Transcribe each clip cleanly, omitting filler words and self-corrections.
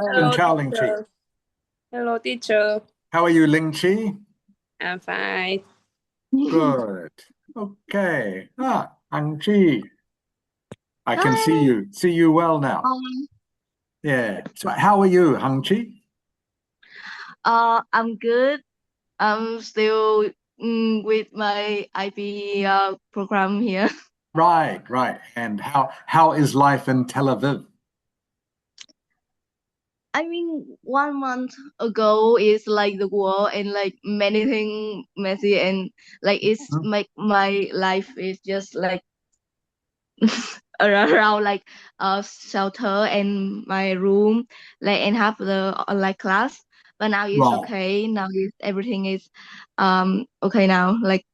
Xin Hello, chào Linh Chi. teacher. Hello, teacher. How are you, Linh Chi? I'm fine. Good. Okay. Hanh Chi. I can Hi. see you well now. Yeah. So how are you, Hanh Chi? I'm good. I'm still with my IB program here. Right, right. And how is life in Tel Aviv? I mean, 1 month ago is like the war and like many things messy and like it's Hmm? make my life is just like around like shelter and my room like and have the online class. But now it's Right. okay. Now is everything is okay now. Like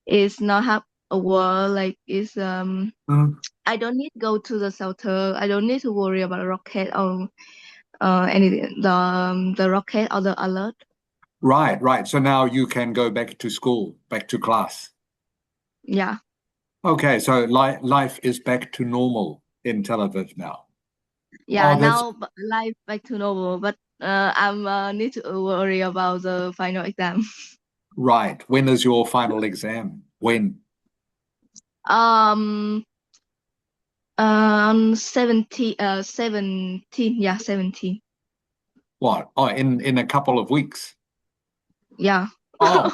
it's not have a war like it's Mm. I don't need to go to the shelter. I don't need to worry about a rocket or anything the rocket or the alert. Right, right. So now you can go back to school, back to class. Yeah. Okay, so li life is back to normal in Tel Aviv now. Yeah, Oh, that's now life back to normal, but I'm need to worry about the final exam. right. When is your final exam? When? um 17, yeah, 17. What? Oh, in a couple of weeks. Yeah. Oh,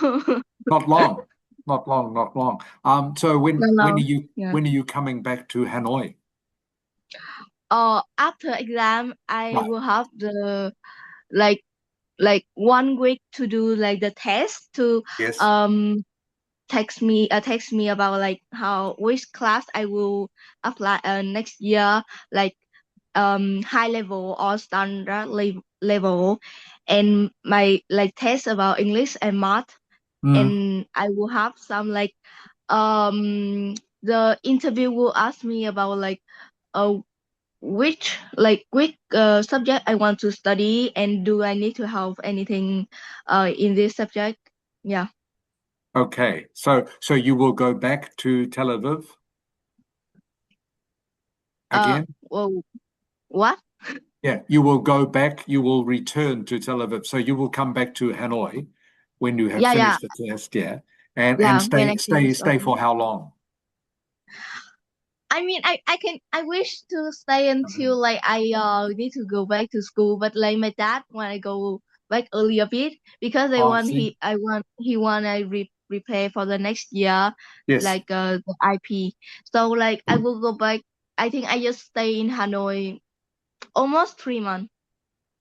not long, not long, not long. So No, when no. are you Yeah. when are you coming back to Hanoi? After exam, I Right. will have the like 1 week to do like the test to Yes. um text me about like how which class I will apply next year, like high level or standard level, and my like test about English and math, Mm, and I will have some like the interview will ask me about like uh which subject I want to study and do I need to have anything in this subject. Yeah. okay. So you will go back to Tel Aviv again? Well, what? Yeah, you will go back, you will return to Tel Aviv. So you will come back to Hanoi when you have Yeah, yeah, finished the test, yeah. And yeah. When stay I stay finish, stay for how long? I mean, I wish to stay until like I need to go back to school, but like my dad want I go back early a bit because Oh, I see. he want I prepare for the next year, Yes. like the IP. So like I will go back. I think I just stay in Hanoi almost 3 months.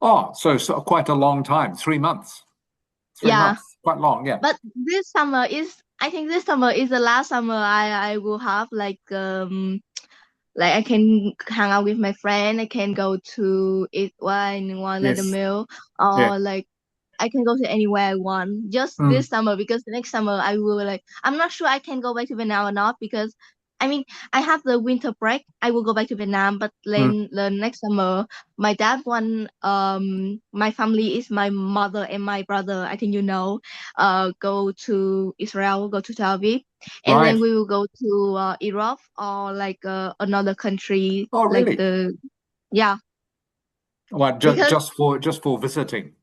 Oh, so quite a long time, 3 months. Three Yeah, months, quite long, yeah. but this summer is I think this summer is the last summer I will have like I can hang out with my friend. I can go to eat one like a Yes. meal, Yeah. or like I can go to anywhere I want. Just Mm, this summer because the next summer I will like I'm not sure I can go back to Vietnam or not because I mean I have the winter break. I will go back to Vietnam, but mm. then the next summer my dad want my family is my mother and my brother. I think you know, go to Israel, go to Tel Aviv, and Right. then we will go to Europe or like another country Oh, like really? the yeah What, because just for visiting?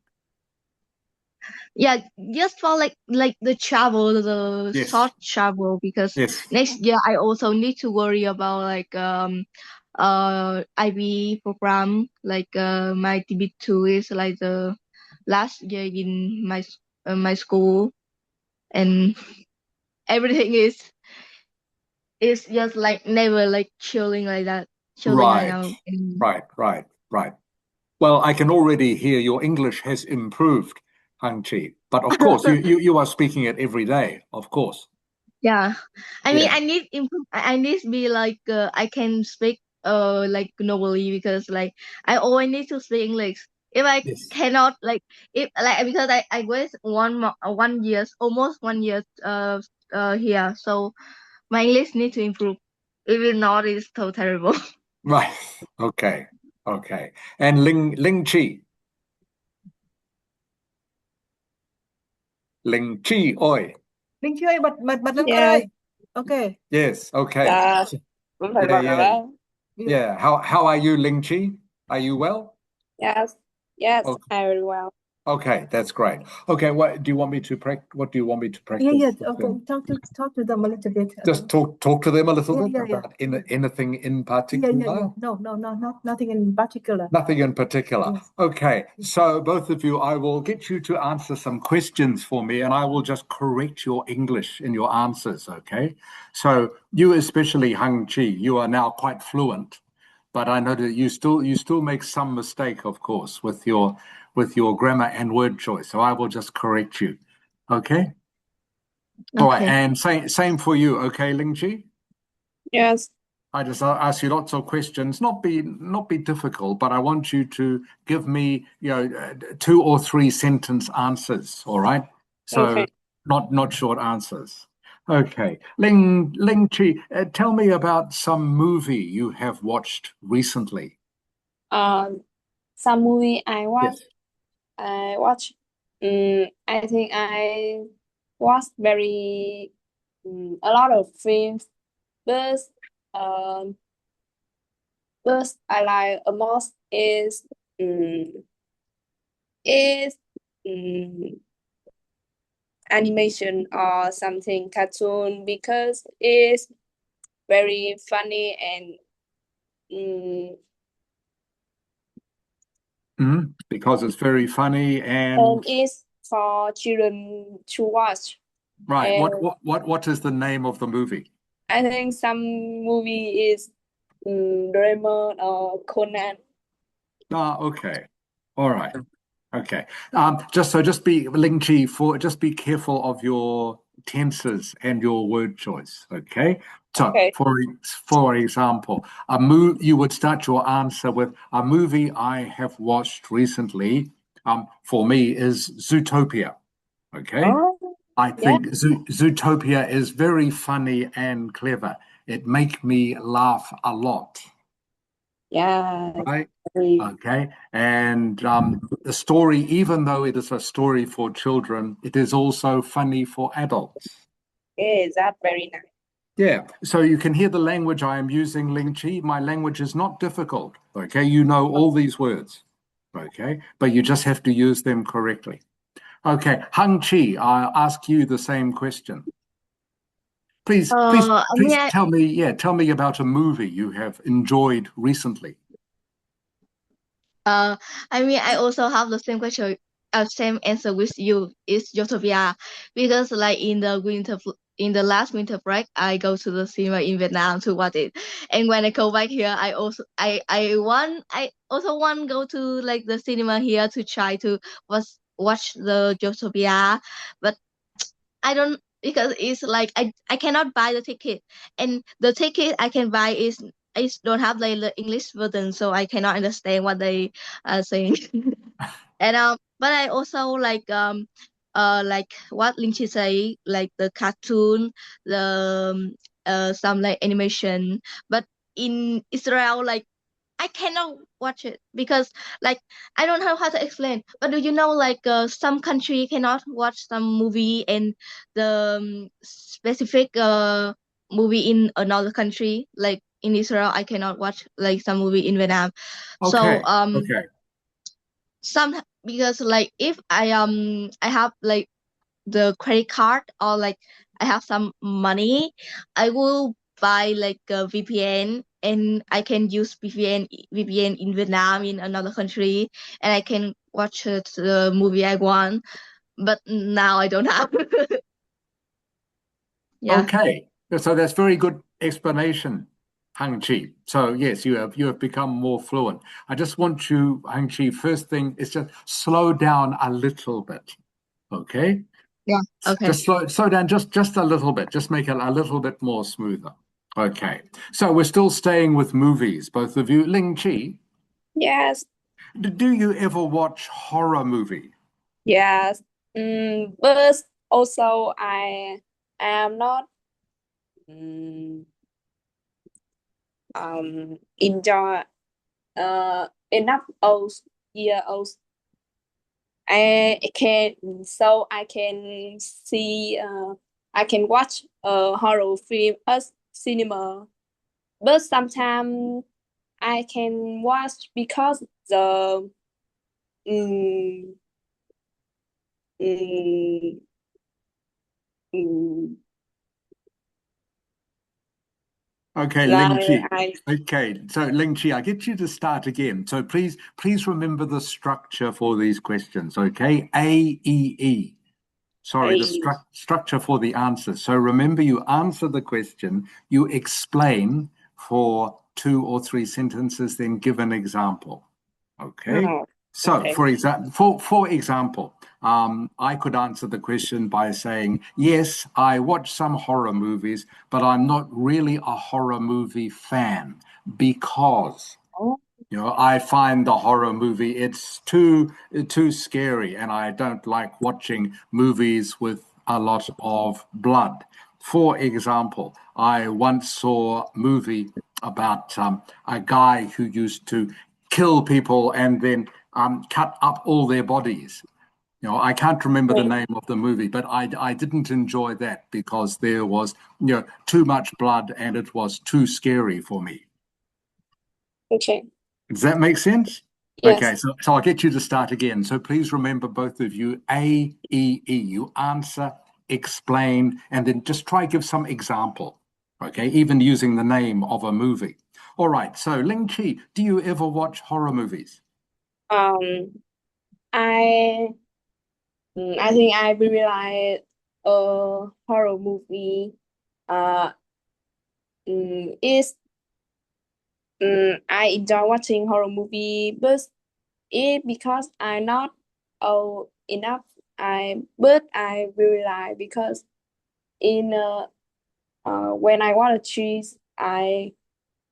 yeah just for like the travel the Yes. short travel because Yes. next year I also need to worry about like IB program like my TB2 is like the last year in my school and everything is just like never like chilling like Right. now and Right. Right. Right. Well, I can already hear your English has improved, Hang Chi. But of course, you are speaking it every day, of course. yeah, I mean, Yeah. I need improve. I need to be like I can speak like normally because like I always need to speak English. If I Yes. cannot like if like because I was 1 year almost 1 year here, so my English need to improve. If it not, it's so terrible. Right. Okay. Okay. And Ling Chi. Ling Chi oi. Linh Chi ơi, bật lên con Yes, ơi. Ok. Yes. Okay. dạ, cũng phải Yeah. bật rồi Yeah. đó. Ví dụ, Yeah. How are you, Ling Chi? Are you well? Yes, Yes, Okay. very well. Okay, that's great. Okay, what do you want me to what do you want me to practice Yeah, with okay. them? Talk to them a little bit. Just talk to them a little bit Yeah. about anything in Yeah. particular? No, nothing in particular. Nothing in particular. Yes. Okay, so both of you, I will get you to answer some questions for me, and I will just correct your English in your answers, okay? So you especially, Hang Chi, you are now quite fluent, but I know that you still make some mistake, of course, with your grammar and word choice. So I will just correct you. Okay? All right, Okay. and same for you, okay, Ling Chi? Yes. I just ask you lots of questions, not be difficult, but I want you to give me, 2 or 3 sentence answers. All right, so Okay. not short answers. Okay, Ling Chi, tell me about some movie you have watched recently. Some movie I watch. Yes. I watch. I think I watch very a lot of films. But um, but I like most um is um animation or something cartoon because it's very funny and Because it's very funny and it's for children to watch. right. And What is the name of the movie? I think some movie is Doraemon or Conan. Ah, okay. All right. Okay. Just be Ling Chi just be careful of your tenses and your word choice. Okay. So Okay. for example, you would start your answer with a movie I have watched recently. For me is Zootopia. Okay. Oh, I yeah. think Zootopia is very funny and clever. It make me laugh a lot. Yeah. Right. Very, Okay. And the story, even though it is a story for children, it is also funny for adults. yeah, that very nice. Yeah. So you can hear the language I am using, Ling Chi. My language is not difficult. Okay. You know all these words. Okay. But you just have to use them correctly. Okay. Hang Chi, I'll ask you the same question. Please, please, I mean, please tell me about a movie you have enjoyed recently. Uh, I also have the same question, same answer with you. It's Utopia, because like in the last winter break, I go to the cinema in Vietnam to watch it, and when I go back here, I also want go to like the cinema here to try to watch the Utopia, but I don't, because it's like I cannot buy the ticket, and the ticket I can buy is don't have like the English version, so I cannot understand what they are saying. And but I also like what Linh say, like the cartoon, the some like animation, but in Israel, like I cannot watch it because like I don't know how to explain. But do you know like some country cannot watch some movie, and the specific movie in another country, like in Israel I cannot watch like some movie in Vietnam. So Okay. Okay. some, because like if I have like the credit card, or like I have some money, I will buy like a VPN, and I can use VPN in Vietnam, in another country, and I can watch the movie I want. But now I don't have. Yeah. Okay, so that's very good explanation, Hang Chi. So yes, you have become more fluent. I just want you, Hang Chi, first thing is just slow down a little bit. Okay? Yeah. Okay. Just slow down just a little bit. Just make it a little bit more smoother. Okay. So we're still staying with movies, both of you. Ling Chi, Yes. do you ever watch horror movie? Yes. But also I am not um, enjoy enough old year old. I can see I can watch a horror film at cinema, but sometimes I can watch because Mm, mm, mm, Okay, Ling like Chi. Okay, so Ling Chi, I get you to start again. So please remember the structure for these questions, okay? A, E, E. Sorry, the I structure for the answer. So remember, you answer the question, you explain for 2 or 3 sentences, then give an example. Okay. oh, So, okay. for example, I could answer the question by saying, yes, I watch some horror movies, but I'm not really a horror movie fan because Oh, I find the horror movie it's too scary, and I don't like watching movies with a lot of blood. For example, I once saw a movie about a guy who used to kill people and then cut up all their bodies. I can't remember the okay. name of the movie, but I didn't enjoy that because there was too much blood and it was too scary for me. Okay. Does that make sense? Okay, Yes. so I'll get you to start again. So please remember, both of you, A, E, E. You answer, explain, and then just try give some example. Okay, even using the name of a movie. All right, so Ling Chi, do you ever watch horror movies? Um, I I think I really like a horror movie. Uh, is I enjoy watching horror movie, but it because I'm not old enough. I really like because in when I want to choose, I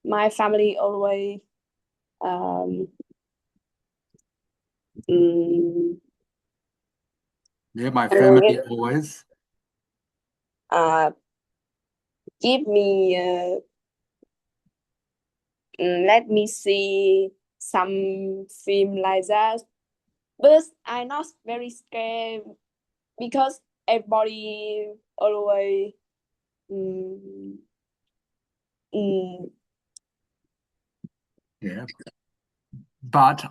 my family always um mm, Yeah, my uh, family always. uh give me let me see some film like that. But I'm not very scared because everybody always mm, mm, Yeah. But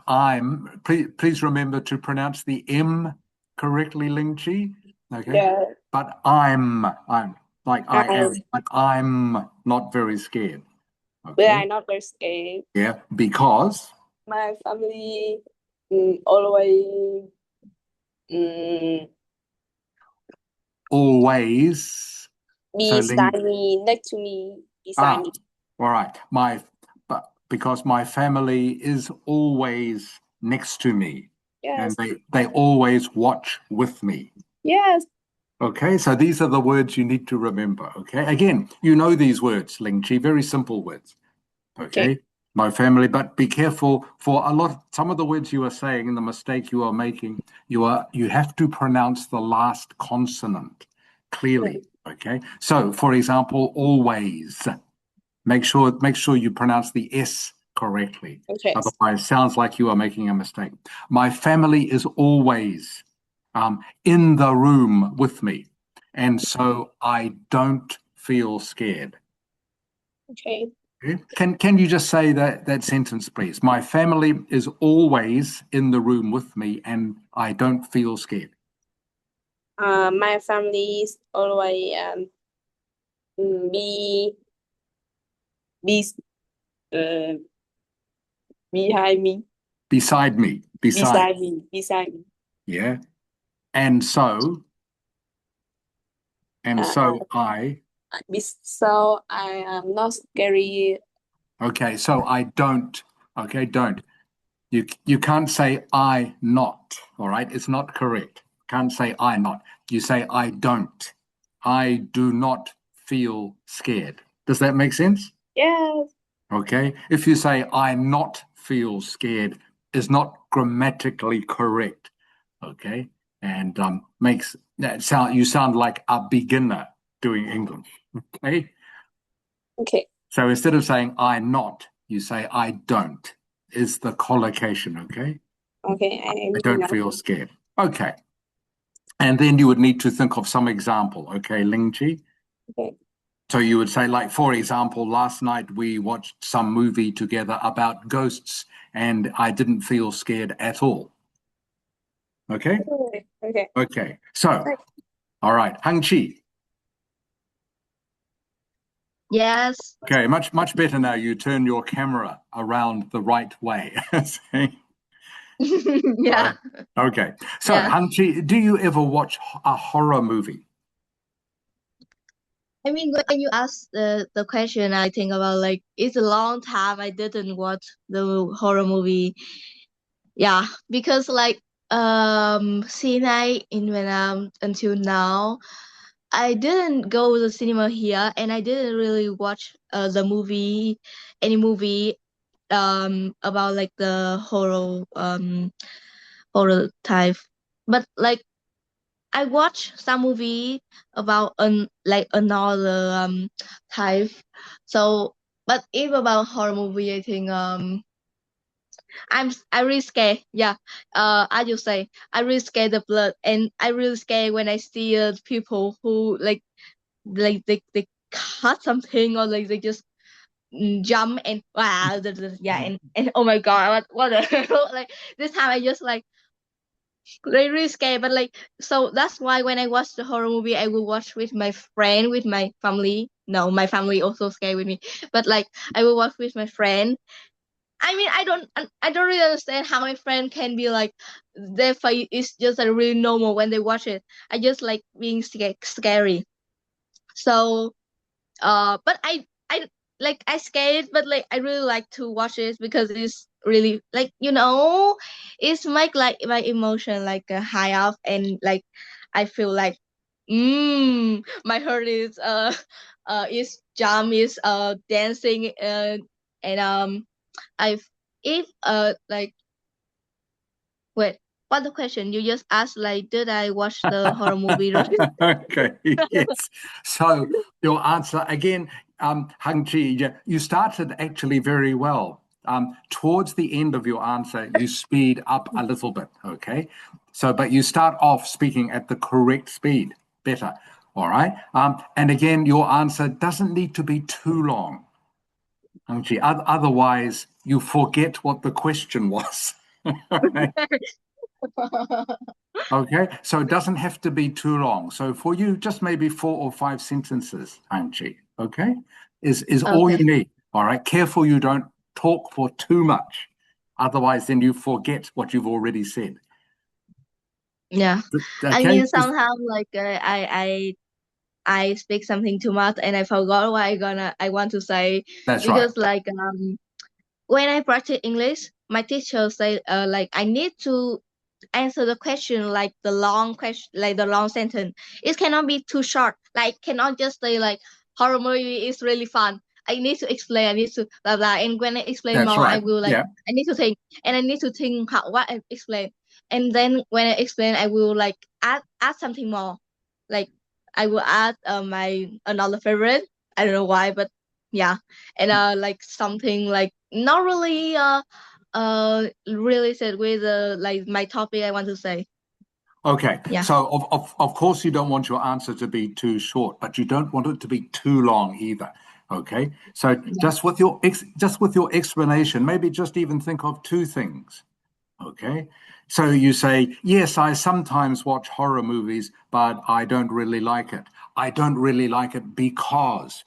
please remember to pronounce the M correctly, Ling Chi. Okay. yeah, But I'm like I I am, but I'm not very scared. but Okay. I'm not very scared. Yeah, because My family always mm, always. So Ling, beside me, next to me, beside ah, me. all right. But because my family is always next to me, and Yes, they always watch with me. yes, Okay, so these are the words you need to remember. Okay, again, you know these words, Ling Chi, very simple words. okay, Okay, my family, but be careful for some of the words you are saying and the mistake you are making. You have to pronounce the last consonant clearly. Okay, so for example, always make sure you pronounce the S correctly. okay, Otherwise, it sounds like you are making a mistake. My family is always in the room with me, and so I don't feel scared. okay. Okay. Can you just say that sentence, please? My family is always in the room with me, and I don't feel scared. My family is always mm, be be uh, behind me, Beside me, beside. beside me. Yeah. And so, and Uh, so I. so I am not scary. Okay, so I don't. Okay, don't. You can't say I not. All right, it's not correct. Can't say I not. You say I don't. I do not feel scared. Does that make sense? Yes, Okay. If you say I not feel scared is not grammatically correct. Okay. And makes that sound you sound like a beginner doing English. Okay. okay, So instead of saying I not, you say I don't is the collocation. Okay. okay. I I really don't know. feel scared. Okay. And then you would need to think of some example. Okay, Ling Chi. Okay, So you would say, like, for example, last night we watched some movie together about ghosts and I didn't feel scared at all. Okay? Okay. Okay. So, Thank- all right, Hanh Chi. Yes. Okay, much better now. You turn your camera around the right way. See? Yeah. Okay. So, Yeah. Hanh Chi, do you ever watch a horror movie? I mean, when you ask the question, I think about like it's a long time I didn't watch the horror movie. Yeah, because like since I in Vietnam until now, I didn't go to the cinema here, and I didn't really watch any movie about like the horror type. But like I watched some movie about like another type. So, but if about horror movie, I think I really scared. Yeah. As you say, I really scared the blood, and I really scared when I see people who like they cut something, or like they just jump and wow, yeah, and oh my god, what a like this time I just like really scared. But like, so that's why when I watch the horror movie, I will watch with my friend, with my family. No, my family also scared with me, but like I will watch with my friend. I mean, I don't really understand how my friend can be like their face is just like really normal when they watch it. I just like being scary. So but I like I scared, but like I really like to watch it because it's really like it's make like my emotion like high up, and like I feel like my heart is jump, is dancing, and I if like wait, what the question you just asked, like did I watch the horror movie, right? Okay, yes. So your answer again, Hang Chi, you started actually very well. Towards the end of your answer, you speed up a little bit, okay? So, but you start off speaking at the correct speed, better, all right? And again, your answer doesn't need to be too long, Hang Chi. Otherwise, you forget what the question was. Okay, so it doesn't have to be too long. So for you, just maybe 4 or 5 sentences, Angie. Okay, is all you Okay. need. All right, careful you don't talk for too much, otherwise then you forget what you've already said. Yeah. I Okay, mean, somehow like I speak something too much and I forgot what I want to say, that's right. because like when I practice English, my teacher say like I need to answer the question like the long question, like the long sentence. It cannot be too short. Like cannot just say like horror movie is really fun. I need to explain. I need to blah blah. And when I explain That's more, I right. will like Yeah. I need to think, and I need to think what I explain. And then when I explain, I will like add something more. Like I will add my another favorite. I don't know why, but yeah, and like something like not really related with like my topic I want to say. Okay. Yeah. So of course you don't want your answer to be too short, but you don't want it to be too long either. Okay. So Yeah. just with your explanation, maybe just even think of 2 things. Okay. So you say, yes, I sometimes watch horror movies, but I don't really like it. I don't really like it because,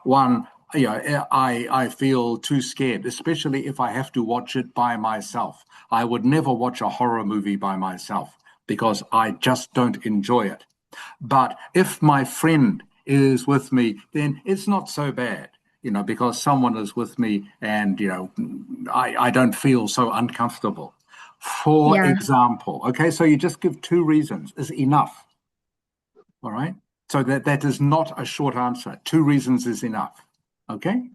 one, I feel too scared, especially if I have to watch it by myself. I would never watch a horror movie by myself because I just don't enjoy it. But if my friend is with me, then it's not so bad, because someone is with me and, I don't feel so uncomfortable. For Yeah. example, okay, so you just give 2 reasons is enough. All right. So that is not a short answer. 2 reasons is enough. Okay.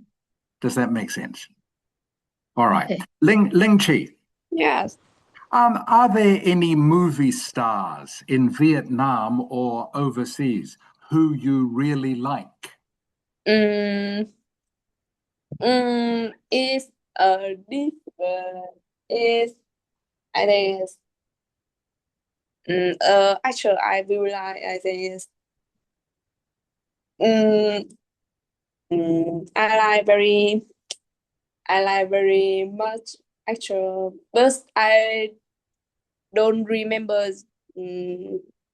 Does that make sense? All right. Okay. Ling Chi, Yes. are there any movie stars in Vietnam or overseas who you really like? Mm, is different. Is I think is actually I will like I think is mm, I like very much actual, but I don't remember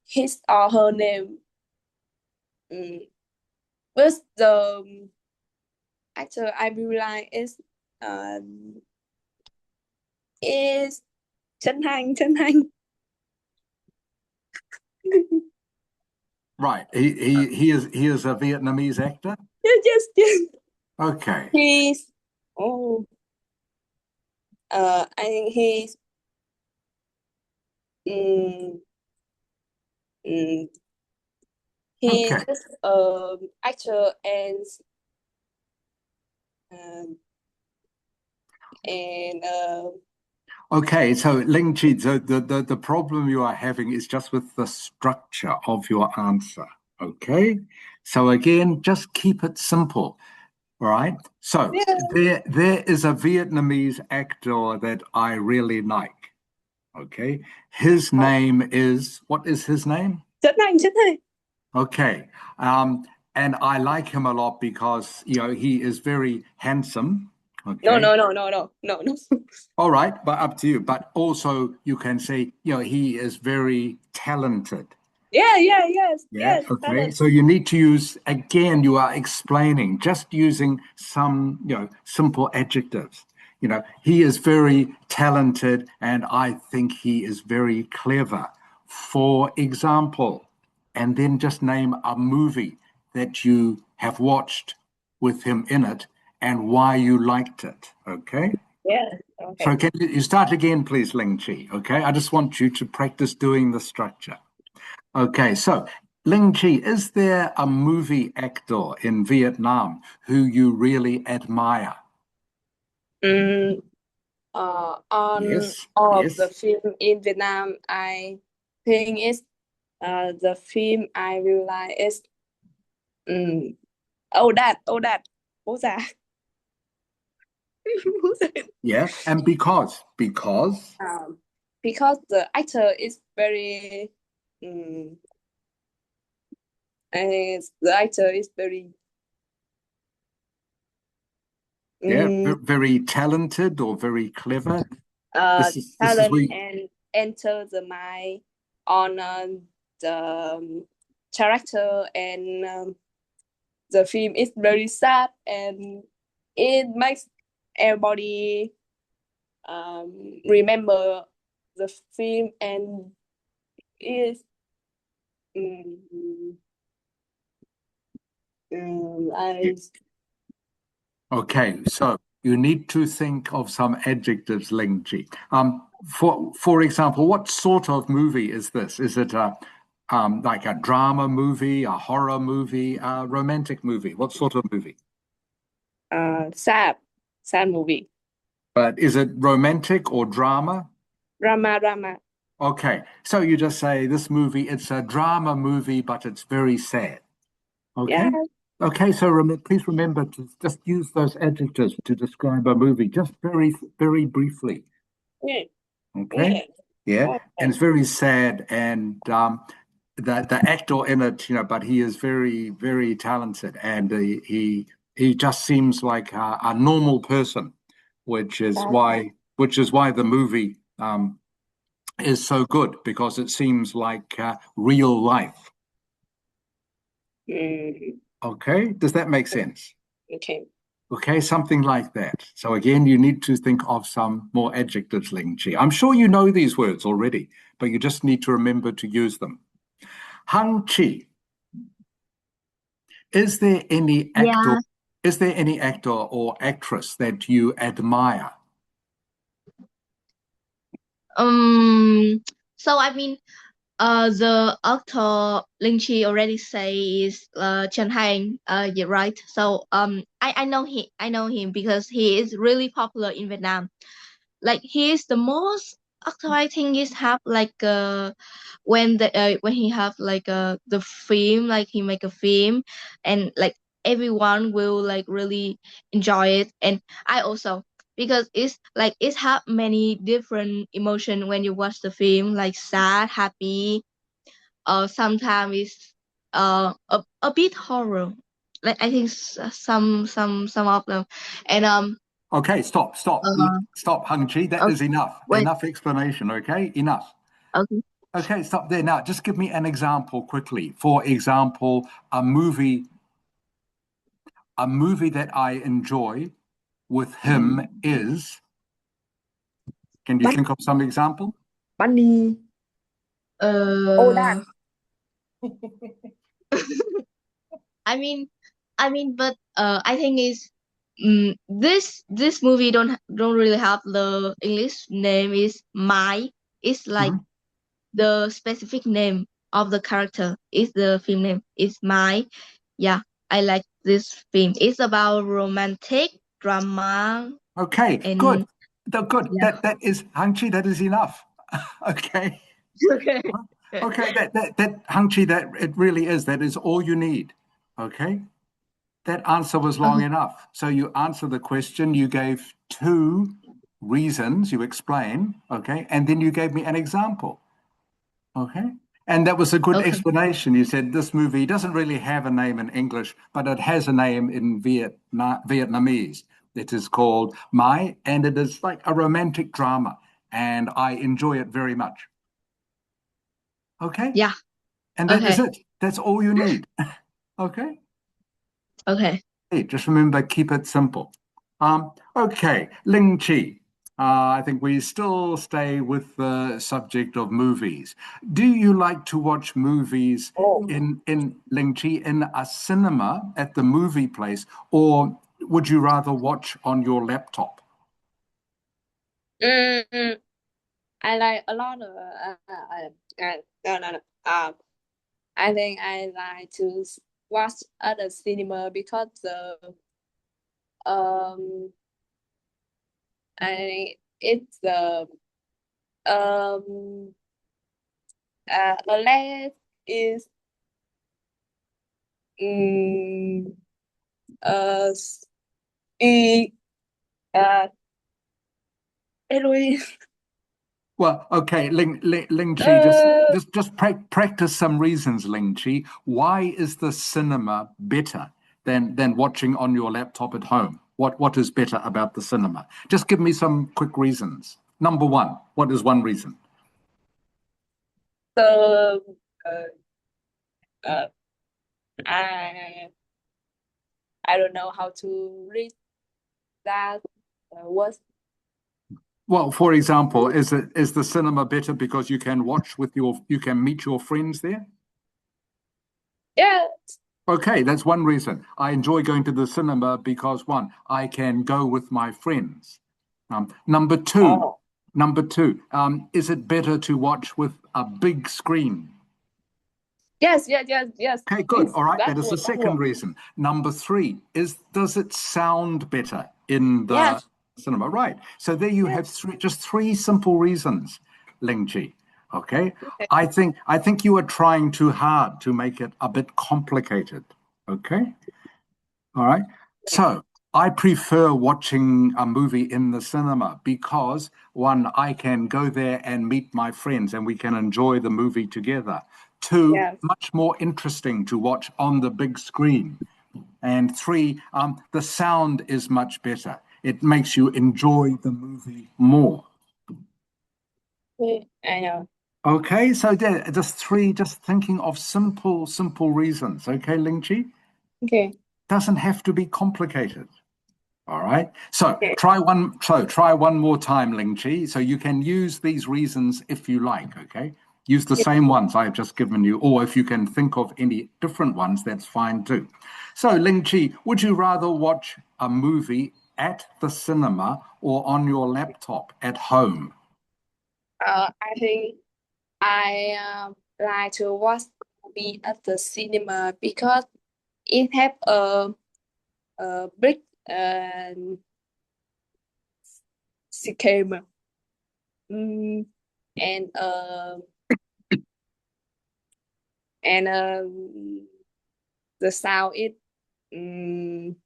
his or her name. But the actor I realize is Hanh. Right. He is a Vietnamese actor. Yes. Okay. He's I think he's um, um, he's Okay. just actor um, and Okay, so Ling Chi, so the problem you are having is just with the structure of your answer. Okay, so again, just keep it simple. All right. So yeah. there is a Vietnamese actor that I really like. Okay, his name is, what is his name? Hanh. Okay, and I like him a lot because he is very handsome. No. Okay. No. All right, but up to you. But also, you can say, he is very talented. Yes. Okay. Talent. So you need to use, again, you are explaining, just using some, simple adjectives. He is very talented and I think he is very clever. For example, and then just name a movie that you have watched with him in it and why you liked it. Okay. Yeah. So Okay. can you start again, please, Ling Chi? Okay, I just want you to practice doing the structure. Okay, so Ling Chi, is there a movie actor in Vietnam who you really admire? Mm, on Yes, all of the yes. film in Vietnam, I think is the film I realize is um, oh that bố già. Bố già. Yeah, and because, Because the actor is very um, and the actor is very yeah, um, very talented or very clever. This is talent where, and enter the mind on the character and the film is very sad and it makes everybody remember the film and is um, I okay, so you need to think of some adjectives, Ling Chi. For example, what sort of movie is this? Is it like a drama movie, a horror movie, a romantic movie? What sort of movie? sad movie But is it romantic or drama? drama Okay, so you just say this movie, it's a drama movie, but it's very sad. yeah Okay? Okay, so please remember to just use those adjectives to describe a movie, just very, very briefly. yeah Okay? yeah Yeah, and okay it's very sad, and the actor in it, but he is very, very talented, and he just seems like a normal person, which is why the movie is so good because it seems like real life. mm, Okay, does that make sense? okay Okay, something like that. So again, you need to think of some more adjectives, Ling Chi. I'm sure you know these words already, but you just need to remember to use them. Hanh Chi, is there any actor, Yeah. is there any actor or actress that you admire? Um. So I mean, the actor Linh Chi already say is Trần Hanh. Yeah, right. So I know him because he is really popular in Vietnam. Like he is the most actor I think is have like when he have like the film, like he make a film and like everyone will like really enjoy it. And I also, because it's like it have many different emotion when you watch the film, like sad, happy, or sometimes it's a bit horror, like I think some of them. And Okay, stop, uh Hanh Chi. That uh, is enough. when Enough explanation, okay? Enough. Okay. Okay, stop there. Now, just give me an example quickly. For example, a movie that I enjoy with him is, can you Bun- think of some example? Bunny. Oh, that. I mean, but I think is this movie don't really have the English name is My. It's like Mhm. the specific name of the character is the film name. It's My. Yeah, I like this film. It's about romantic drama Okay, good. and Good. yeah. That is, Hanh Chi, that is enough. Okay. Okay. Okay, that Hanh Chi, that it really is. That is all you need. Okay. That answer was long enough. So you answer the question, you gave two reasons, you explain, okay, and then you gave me an example. Okay. And that was a good Okay. explanation. You said this movie doesn't really have a name in English, but it has a name in Vietnamese. It is called Mai, and it is like a romantic drama, and I enjoy it very much. Okay. Yeah. And that is Okay. it. That's all you need. Okay. Okay. Hey, just remember, keep it simple. Okay, Ling Chi. I think we still stay with the subject of movies. Do you like to watch movies Oh. in Ling Chi in a cinema at the movie place, or would you rather watch on your laptop? Mm, I like a lot of no, no, no. I think I like to watch at the cinema because the um I think it's the um a less is um s- e anyway. Well, okay, Ling Chi, uh just practice some reasons, Ling Chi. Why is the cinema better than watching on your laptop at home? What is better about the cinema? Just give me some quick reasons. Number one, what is one reason? so uh, uh I I don't know how to read that word. Well, for example, is the cinema better because you can watch with you can meet your friends there? Yeah. Okay, that's one reason. I enjoy going to the cinema because one, I can go with my friends. Number two, Oh. is it better to watch with a big screen? Yes, yes, yes, yes. Okay, good. This All right, that that is the word, that second word. reason. Number three is does it sound better in the Yes, cinema? Right. So there you yes. have just three simple reasons, Ling Chi. Okay. Okay. I think you are trying too hard to make it a bit complicated. Okay. All right. So I prefer watching a movie in the cinema because one, I can go there and meet my friends and we can enjoy the movie together. Two, Yes. much more interesting to watch on the big screen. And three, the sound is much better. It makes you enjoy the movie more. I know. Okay, so there, just three, just thinking of simple reasons. Okay, Ling Chi? Okay. Doesn't have to be complicated. All right. So Okay. try one more time, Ling Chi. So you can use these reasons if you like, okay? Use the Yeah. same ones I've just given you, or if you can think of any different ones, that's fine too. So, Ling Chi, would you rather watch a movie at the cinema or on your laptop at home? I think I like to watch movie at the cinema because it have a big screen. Mm, and and the sound is um,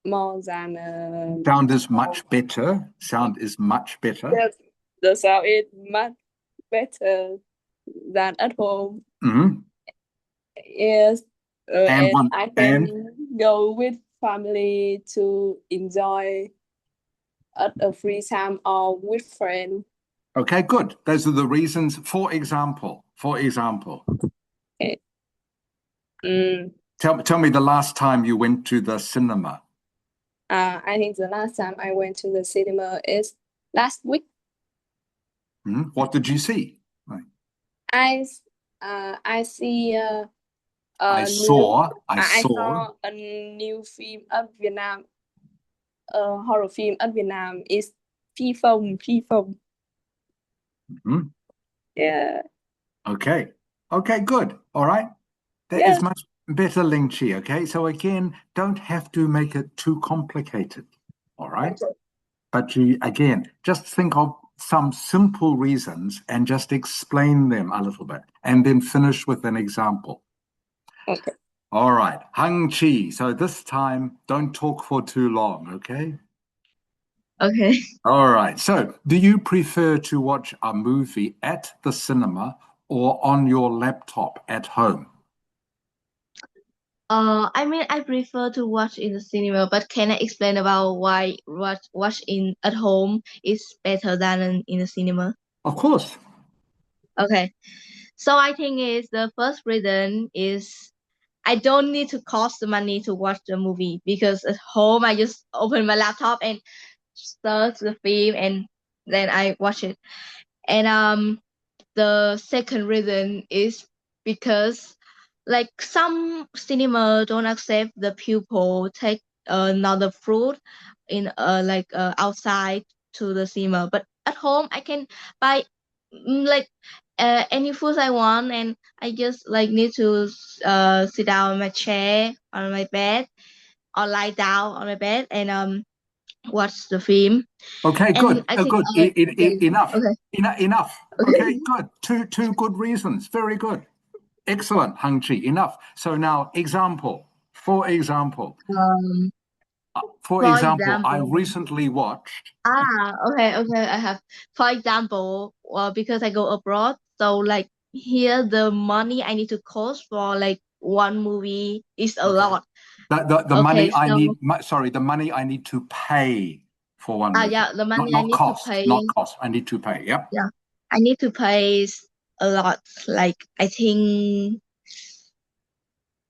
more than Sound is much better. Sound is much better. yes, the sound is much better than at home. Mhm. Yes, And and one I and can go with family to enjoy at a free time or with friends. Okay, good. Those are the reasons. For example. Okay. Mm, Tell me the last time you went to the cinema. I think the last time I went to the cinema is last week. What did you see? I I see I a saw. I saw a new film ở Việt Nam, horror film ở Việt Nam is Phi Phong. Mhm. Yeah. Okay. Okay, good. All right. That is Yeah. much better, Ling Chi. Okay. So again, don't have to make it too complicated. All right. But you, again, just think of some simple reasons and just explain them a little bit and then finish with an example. Okay. All right. Hanh Chi. So this time, don't talk for too long. Okay. Okay. All right. So do you prefer to watch a movie at the cinema or on your laptop at home? I mean, I prefer to watch in the cinema, but can I explain about why watch in at home is better than in the cinema? Of course. Okay, so I think is the first reason is I don't need to cost the money to watch the movie because at home I just open my laptop and search the film and then I watch it. And the second reason is because like some cinema don't accept the pupil take another fruit in outside to the cinema, but at home I can buy like any food I want, and I just like need to sit down on my chair on my bed or lie down on my bed and watch the film. Okay, And good. I Oh, think good. yeah, Enough. okay. Enough. Okay, Okay. good. Two good reasons. Very good. Excellent, Hang Chi. Enough. So now, example. um For for example, I example, recently watched. okay. I have, for example, because I go abroad, so like here the money I need to cost for like one movie is a Okay. lot. The Okay, money I so need. Sorry, the money I need to pay for one movie. yeah, the Not money I not need to cost. Not pay, cost. I need to pay. Yep. yeah, I need to pay a lot. Like I think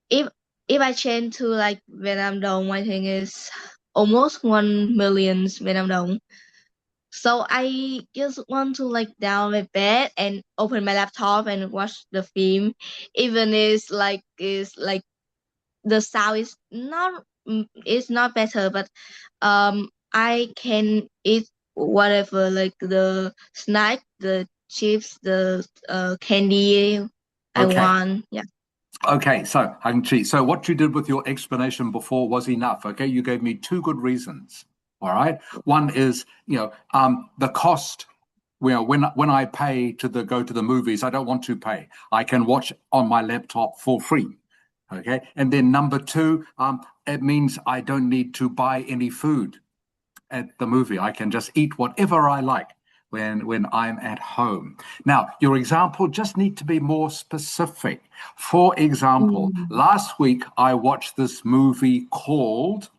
if if I change to like Vietnam dong, I think is almost 1 million Vietnam dong. So I just want to like down my bed and open my laptop and watch the film. Even is like the sound is not it's not better, but I can eat whatever like the snack, the chips, the candy I Okay. want. Yeah. Okay, so Hang Chi, so what you did with your explanation before was enough. Okay, you gave me two good reasons. All right, one is the cost. When I pay to go to the movies, I don't want to pay. I can watch on my laptop for free. Okay, and then number two, it means I don't need to buy any food at the movie. I can just eat whatever I like when I'm at home. Now, your example just need to be more specific. For example, Mm. last week I watched this movie called,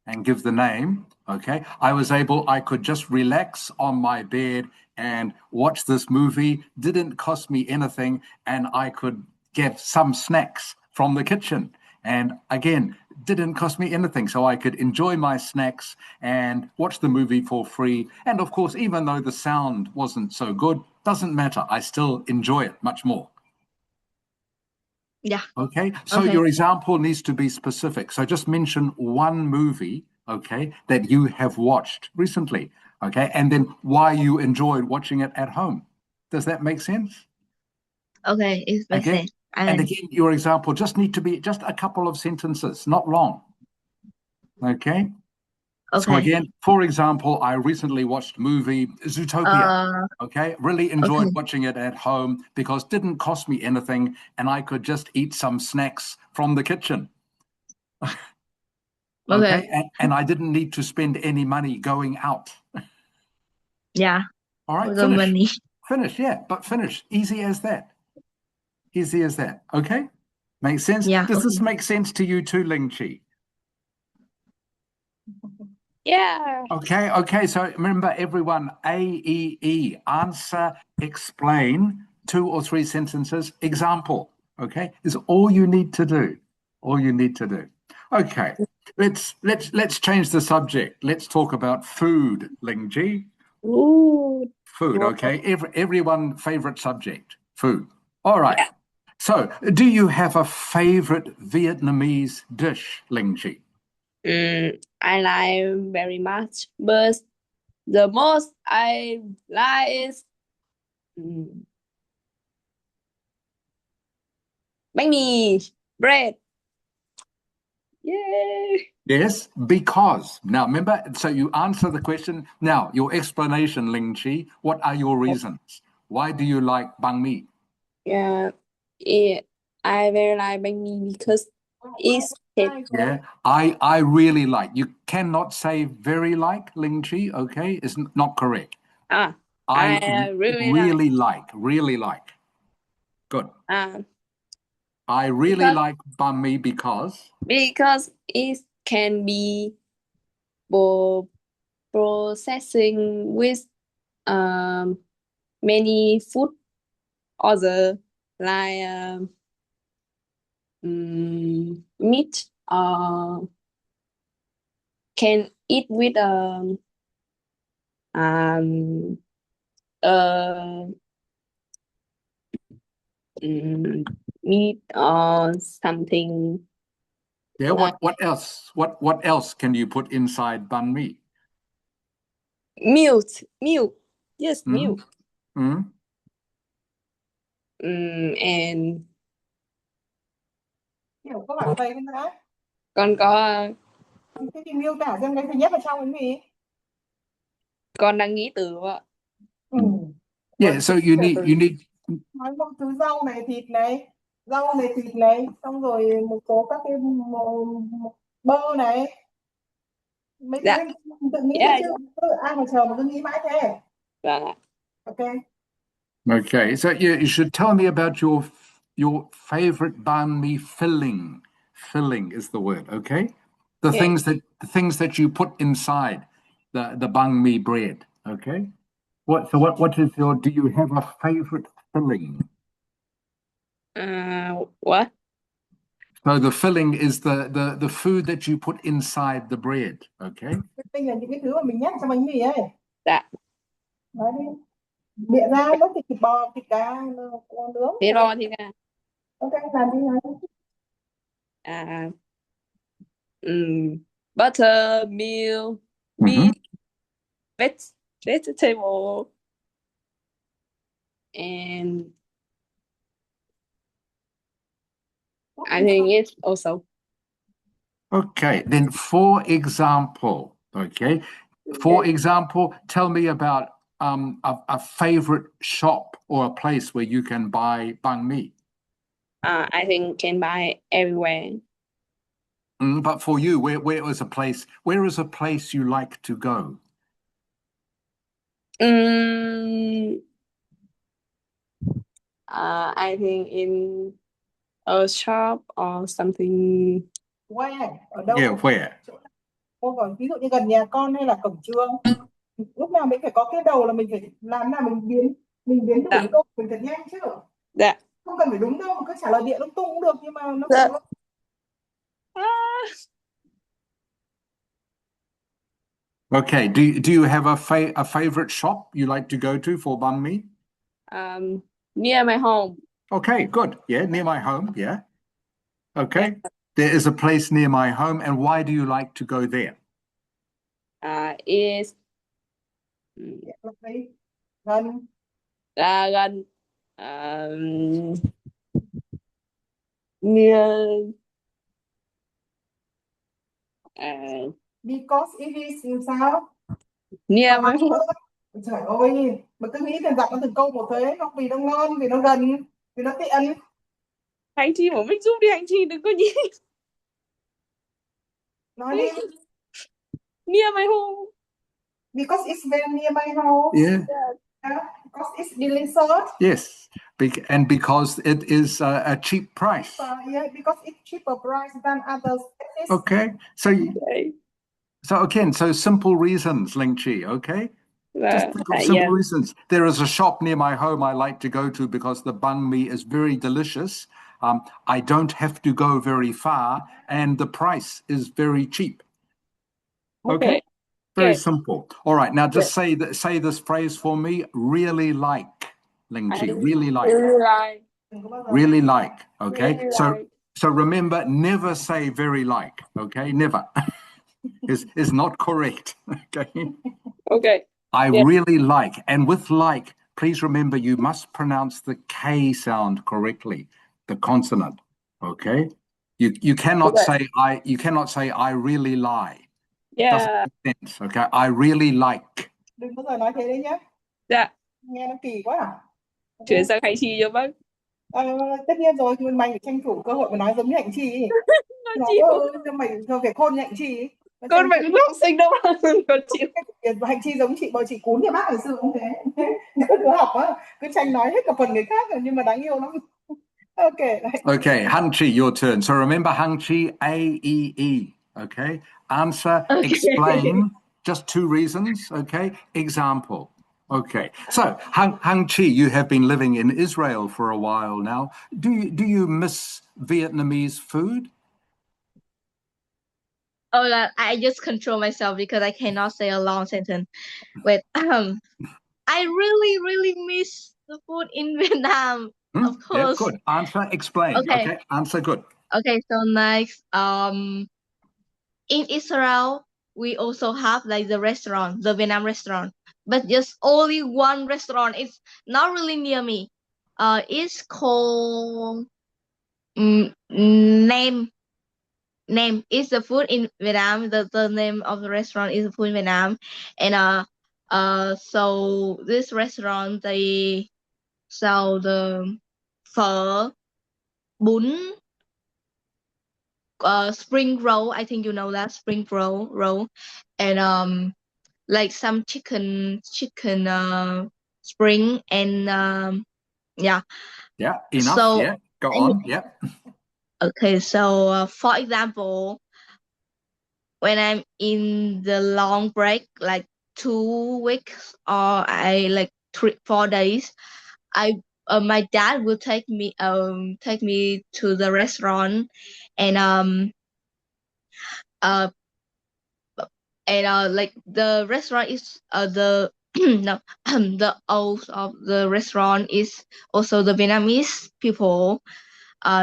and give the name, okay? I could just relax on my bed and watch this movie. Didn't cost me anything, and I could get some snacks from the kitchen. And again, didn't cost me anything. So I could enjoy my snacks and watch the movie for free. And of course, even though the sound wasn't so good, doesn't matter. I still enjoy it much more. Yeah. Okay. So Okay. your example needs to be specific. So just mention one movie, okay, that you have watched recently. Okay. And then why you enjoyed watching it at home. Does that make sense? Okay. It makes Okay. sense. And again, your example just need to be just a couple of sentences, not long. Okay. So Okay. again, for example, I recently watched movie Zootopia. Uh. Okay, really enjoyed Okay. watching it at home because didn't cost me anything and I could just eat some snacks from the kitchen. Okay. Okay, and I didn't need to spend any money going out. Yeah. All right, For the finish. money. Finish, yeah, but finish. Easy as that. Easy as that. Okay? Makes sense? Yeah. Does this Okay. make sense to you too, Ling Chi? Yeah. Okay. So remember, everyone, AEE, answer, explain, 2 or 3 sentences, example. Okay, is all you need to do. All you need to do. Okay, let's change the subject. Let's talk about food, Ling Ji. Ooh. Food. Okay, everyone favorite subject, food. All right. Yeah. So, do you have a favorite Vietnamese dish, Ling Ji? I like very much, but the most I like is bánh mì, bread. Yay! Yes, because. Now, remember, so you answer the question. Now, your explanation, Ling Chi, what are your reasons? Why do you like banh mi? Yeah, I very like bánh mì because it's thịt. Yeah, I really like. You cannot say very like, Ling Chi, okay? It's not correct. I I really like. really like. Good. Uh, I really because like banh mi because. it can be processing with many food other like meat can eat with um uh meat or something Yeah, like what else? What else can you put inside banh mi? milk. Yes, Mm? milk. Mm? And Hiểu có bản về cái nữa. con có Cái gì miêu tả xem cái thứ nhất là trong cái gì? con đang nghĩ từ ạ. Yeah, so you need Nói một thứ rau này, thịt này, xong rồi một số các cái bơ này. Mấy thứ Dạ. anh tự nghĩ Yeah. chứ ai mà chờ mà cứ nghĩ mãi thế. Vâng ạ. Okay. Okay, so you should tell me about your favorite banh mi filling. Filling is the word, okay? The Okay. things that you put inside the banh mi bread, okay? What is your, do you have a favorite filling? What? So the filling is the food that you put inside the bread, okay? Đây là những cái thứ mà mình nhét trong bánh mì ấy. Dạ. Nói đi. Bịa ra nó thịt bò, thịt cá nướng. Thế lo thì là Ok, làm đi nào. butter, milk, meat, vegetable, and I think it's also Okay, then for example, okay, for example, tell me about a favorite shop or a place where you can buy banh mi. I think can buy everywhere. But for you, where is a place you like to go? I think in a shop or something. Where? Ở đâu? Yeah, where? Cô còn ví dụ như gần nhà con hay là cổng trường. Lúc nào mình phải có cái đầu là mình phải làm nào mình biến đổi câu mình thật nhanh chứ. Dạ. Không cần phải đúng đâu, cứ trả lời địa lung tung cũng được nhưng mà nó Dạ. Okay, do you have a favorite shop you like to go to for banh mi? Near my home. Okay, good. Yeah, near my home. Yeah. Okay. Yeah. There is a place near my home, and why do you like to go there? Is gần gần near because it is sao? near my home. Trời ơi, mà cứ nghĩ rằng nó từng câu một thế, không vì nó ngon, vì nó gần, vì nó tiện. Hanh Chi bảo Bích giúp đi, Hanh Chi đừng có nhìn. Nói đi. Near my home. Because it's very near my house. Yeah. Because it's delicious. Yes, and because it is a cheap price. Yeah, because it's cheaper price than others. Okay, so Okay. So again, so simple reasons, Ling Chi, okay? Just think of simple reasons. There is a shop near my home I like to go to because the banh mi is very delicious. I don't have to go very far, and the price is very cheap. Okay? Very Good. simple. All right, now just say this phrase for me. Really like, Ling Chi. Really like. Really like. Đừng có bao giờ Really like. Okay. Really So like. so remember, never say very like. Okay, never is not correct. Okay. Okay. I Yeah. really like, and with like, please remember you must pronounce the K sound correctly, the consonant. Okay. You cannot say I really lie. Doesn't Yeah. make sense. Okay. I really like. đừng bao giờ nói thế đấy nhá. Dạ. Nghe nó kỳ quá à. Chuyển sang Hanh Chi cho bác. Tất nhiên rồi, nhưng mày phải tranh thủ cơ hội mà nói giống như Hạnh Chi ấy. Nó Chị cho mày phải khôn như Hạnh Chi ấy. con mày cũng học sinh đâu mà con chịu. Hạnh Chi giống chị bồi chị Cún nhà bác hồi xưa cũng thế. Cứ học á, cứ tranh nói hết cả phần người khác rồi nhưng mà đáng yêu lắm. Okay, Hanh Chi, your turn. So remember Hanh Chi, A-E-E. Okay. Answer, explain. Just two reasons. Okay. Example. Okay. So Hanh Chi, you have been living in Israel for a while now. Do you miss Vietnamese food? Oh, I just control myself because I cannot say a long sentence. Wait, I really miss the food in Vietnam. Of Yeah, course. good. Answer, explain. Okay. Answer, good. Okay, so next, in Israel, we also have like the restaurant, the Vietnam restaurant, but just only one restaurant. It's not really near me. It's called name. Name is the food in Vietnam. The name of the restaurant is the food in Vietnam, and so this restaurant they sell the phở, bún, spring roll. I think you know that spring roll, and like some chicken spring and yeah. Yeah, enough. So yeah, go on. Yeah. okay, so for example, when I'm in the long break, like 2 weeks or I like 4 days, my dad will take me to the restaurant and uh like the restaurant is the no the owners of the restaurant is also the Vietnamese people.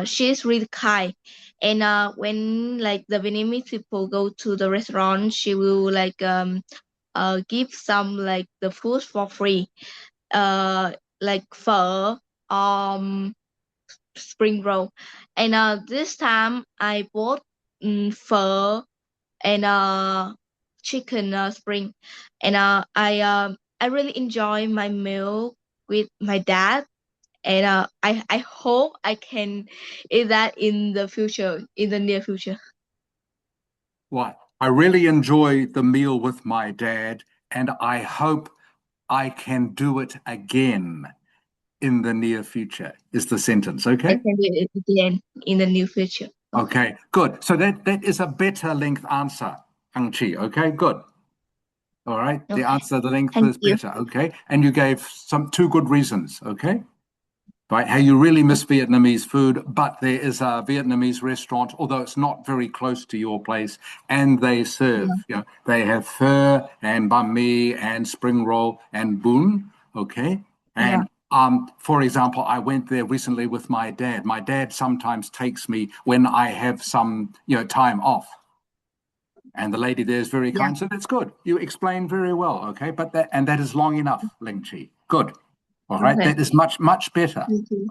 She's really kind, and when like the Vietnamese people go to the restaurant, she will like give some like the food for free, like phở, spring roll, and this time I bought phở and chicken spring, and I really enjoy my meal with my dad, and I hope I can eat that in the near future. Well, I really enjoy the meal with my dad, and I hope I can do it again in the near future, is the sentence. I Okay. can do it again in the near future. Okay, good. So that is a better length answer, Hanh Chi. Okay, good. All right. The answer, the length is better. Okay. And you gave two good reasons. Okay. Right. How you really miss Vietnamese food, but there is a Vietnamese restaurant, although it's not very close to your place, and they serve, they have pho and banh mi and spring roll and bún. Okay. And for example, I went there recently with my dad. My dad sometimes takes me when I have some, time off. And the lady there is very kind. So that's good. You explained very well. Okay. But that is long enough, Ling Chi. Good. All right. That is much, much better.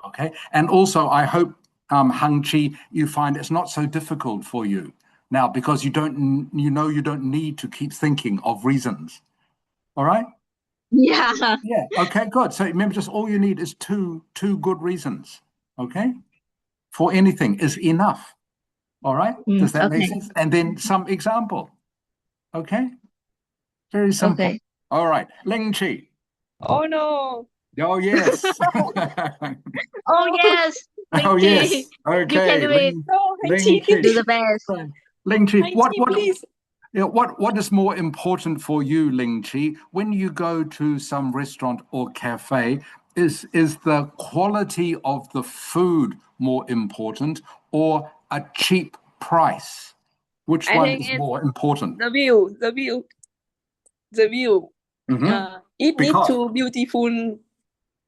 Okay. And also, I hope, Hanh Chi, you find it's not so difficult for you now because you don't need to keep thinking of reasons. All right. Yeah. Yeah. Okay, good. So remember, just all you need is two good reasons. Okay. For anything is enough. All right. Does that make sense? And then some example. Okay. Very simple. Okay. All right. Ling Chi. Oh no. Oh yes. Oh yes. Oh yes. Okay. You can do it. No, Hanh Ling Chi, Chi. Do the best. Ling Chi. Hanh Chi, please. What is more important for you, Linh Chi, when you go to some restaurant or cafe? Is the quality of the food more important or a cheap price? Which I one think is it's more important? the view. Mhm. It need Because to beautiful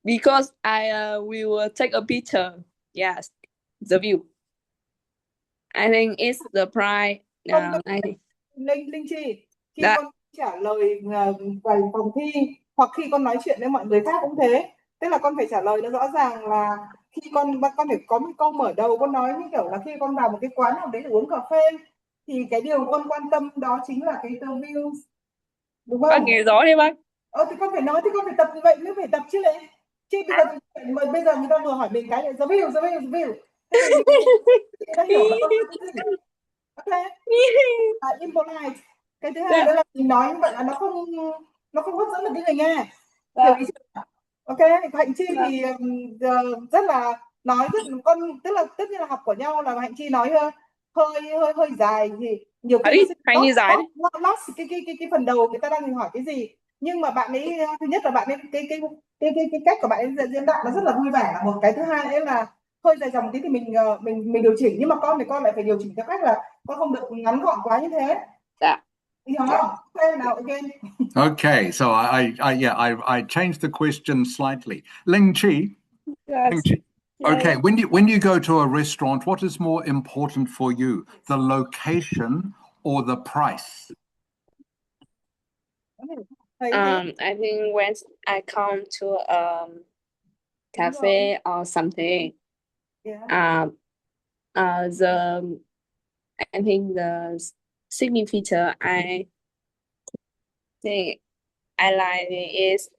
because I will take a picture. Yes, the view. I think it's the price. Không, I think Linh Chi, khi that con trả lời vào phòng thi hoặc khi con nói chuyện với mọi người khác cũng thế, tức là con phải trả lời nó rõ ràng là khi con phải có một câu mở đầu, con nói như kiểu là khi con vào một cái quán nào đấy để uống cà phê thì cái điều con quan tâm đó chính là cái view, đúng bác không? nghe rõ đấy bác. Thì con phải nói, thì con phải tập như vậy mới phải tập chứ lại, chứ bây giờ người ta vừa hỏi mình cái này the view, thế thì người ta hiểu là con nói cái gì. Ok, impolite. Cái thứ hai đó là mình nói như vậy là nó không hấp dẫn được cái người nghe, hiểu ý chưa? Ok, Hạnh Chi thì rất là nói rất con, tức là tất nhiên là học của nhau là Hạnh Chi nói hơi dài thì nhiều khi nó sẽ Hay như giải đấy. lost cái phần đầu người ta đang hỏi cái gì, nhưng mà bạn ấy thứ nhất là bạn ấy cái cách của bạn ấy diễn đạt nó rất là vui vẻ là một, cái thứ hai nữa là hơi dài dòng tí thì mình điều chỉnh, nhưng mà con thì con lại phải điều chỉnh theo cách là con không được ngắn gọn quá như thế. Dạ. Hiểu không? Ok, nào again. okay, so I changed the question slightly. Linh Chi, Yes. okay, when you go to a restaurant, what is more important for you, the location or the price? I think when I come to cafe or something, Yeah. I think the significator I think I like is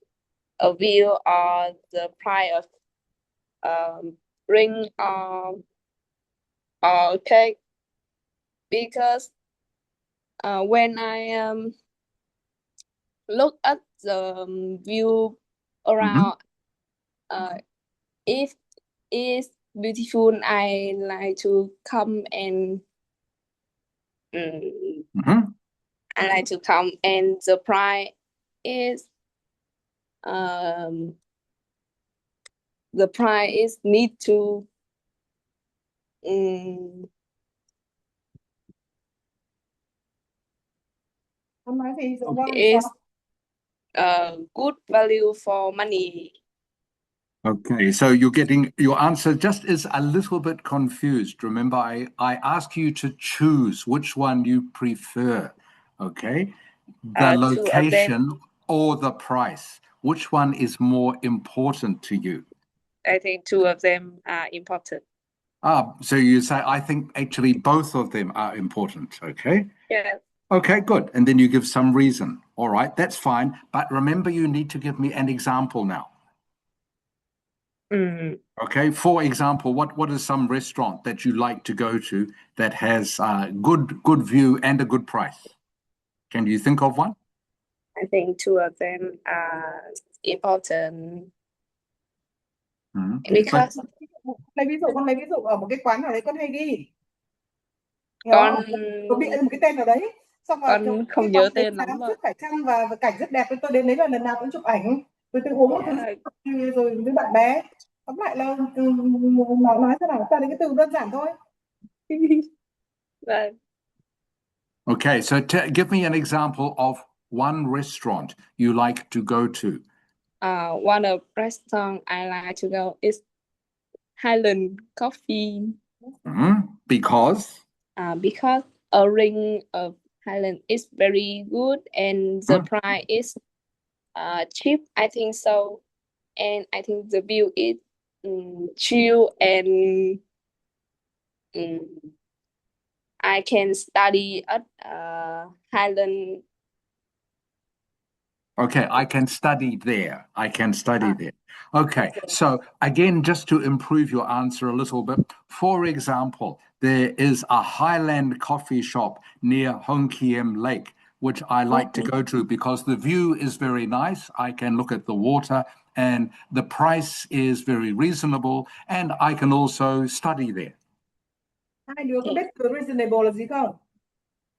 a view or the price of ring or cake because when I look at the view around, if it's beautiful, I like to come and I like to come, and the price is need to is good value for money. Okay, so you're getting your answer just is a little bit confused. Remember, I ask you to choose which one you prefer. Okay, the location or the price. Which one is more important to you? I think two of them are important. So you say, I think actually both of them are important. Okay. Yeah. Okay, good. And then you give some reason. All right, that's fine. But remember, you need to give me an example now. Okay, for example, what is some restaurant that you like to go to that has good view and a good price? Can you think of one? I think two of them are important. Because con lấy ví dụ ở một cái quán nào đấy con hay đi, con có bị một cái tên nào đấy, xong rồi con không nhớ tên lắm rất phải chăng và cảnh rất đẹp, tôi đến đấy là lần nào cũng chụp ảnh, rồi tôi uống một thứ rồi với bạn bè. Tóm lại là nói thế nào ta đến cái từ đơn giản thôi. Okay, so give me an example of one restaurant you like to go to. One of restaurant I like to go is Highland Coffee. Because a ring of Highland is very good and the price is cheap. I think so, and I think the view is chill and I can study at Highland. Okay, I can study there. Okay, so again, just to improve your answer a little bit, for example, there is a Highland coffee shop near Hong Kiem Lake, which I like to go to because the view is very nice. I can look at the water and the price is very reasonable, and I can also study there. Hai đứa có biết từ reasonable là gì không?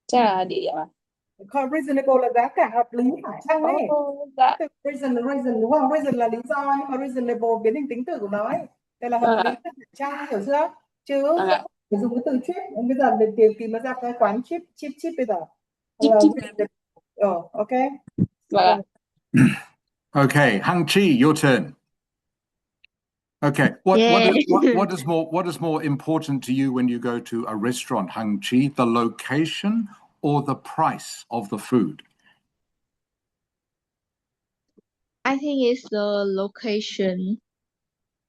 Chắc là địa Reasonable là giá cả hợp lý phải chăng ấy. Dạ. Cái từ reason đúng không? Reason là lý do nhưng mà reasonable biến hình tính từ của nó ấy. Đây là hợp lý phải chăng, hiểu chưa? Chứ không phải dùng cái từ cheap. Bây giờ để tìm nó ra cái quán cheap bây giờ. Ok. Vâng. Okay, Hanh Chi, your turn. Okay, what is more important to you when you go to a restaurant, Hanh Chi, the location or the price of the food? I think it's the location.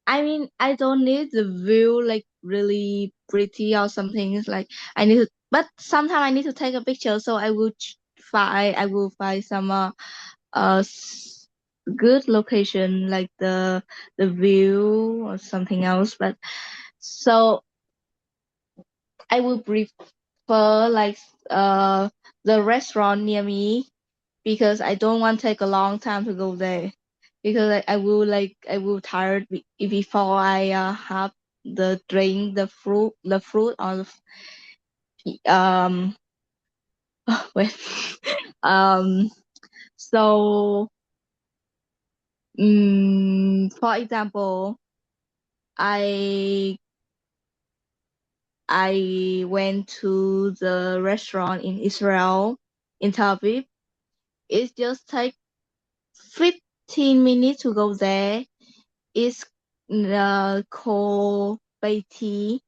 I mean, I don't need the view like really pretty or something. It's like I need to, but sometimes I need to take a picture, so I will find some good location like the view or something else. But so I will prefer like the restaurant near me because I don't want to take a long time to go there because I will tired before I have the drink the fruit or um wait um so for example I I went to the restaurant in Israel in Tel Aviv. It just take 15 minutes to go there. It's called Beatty,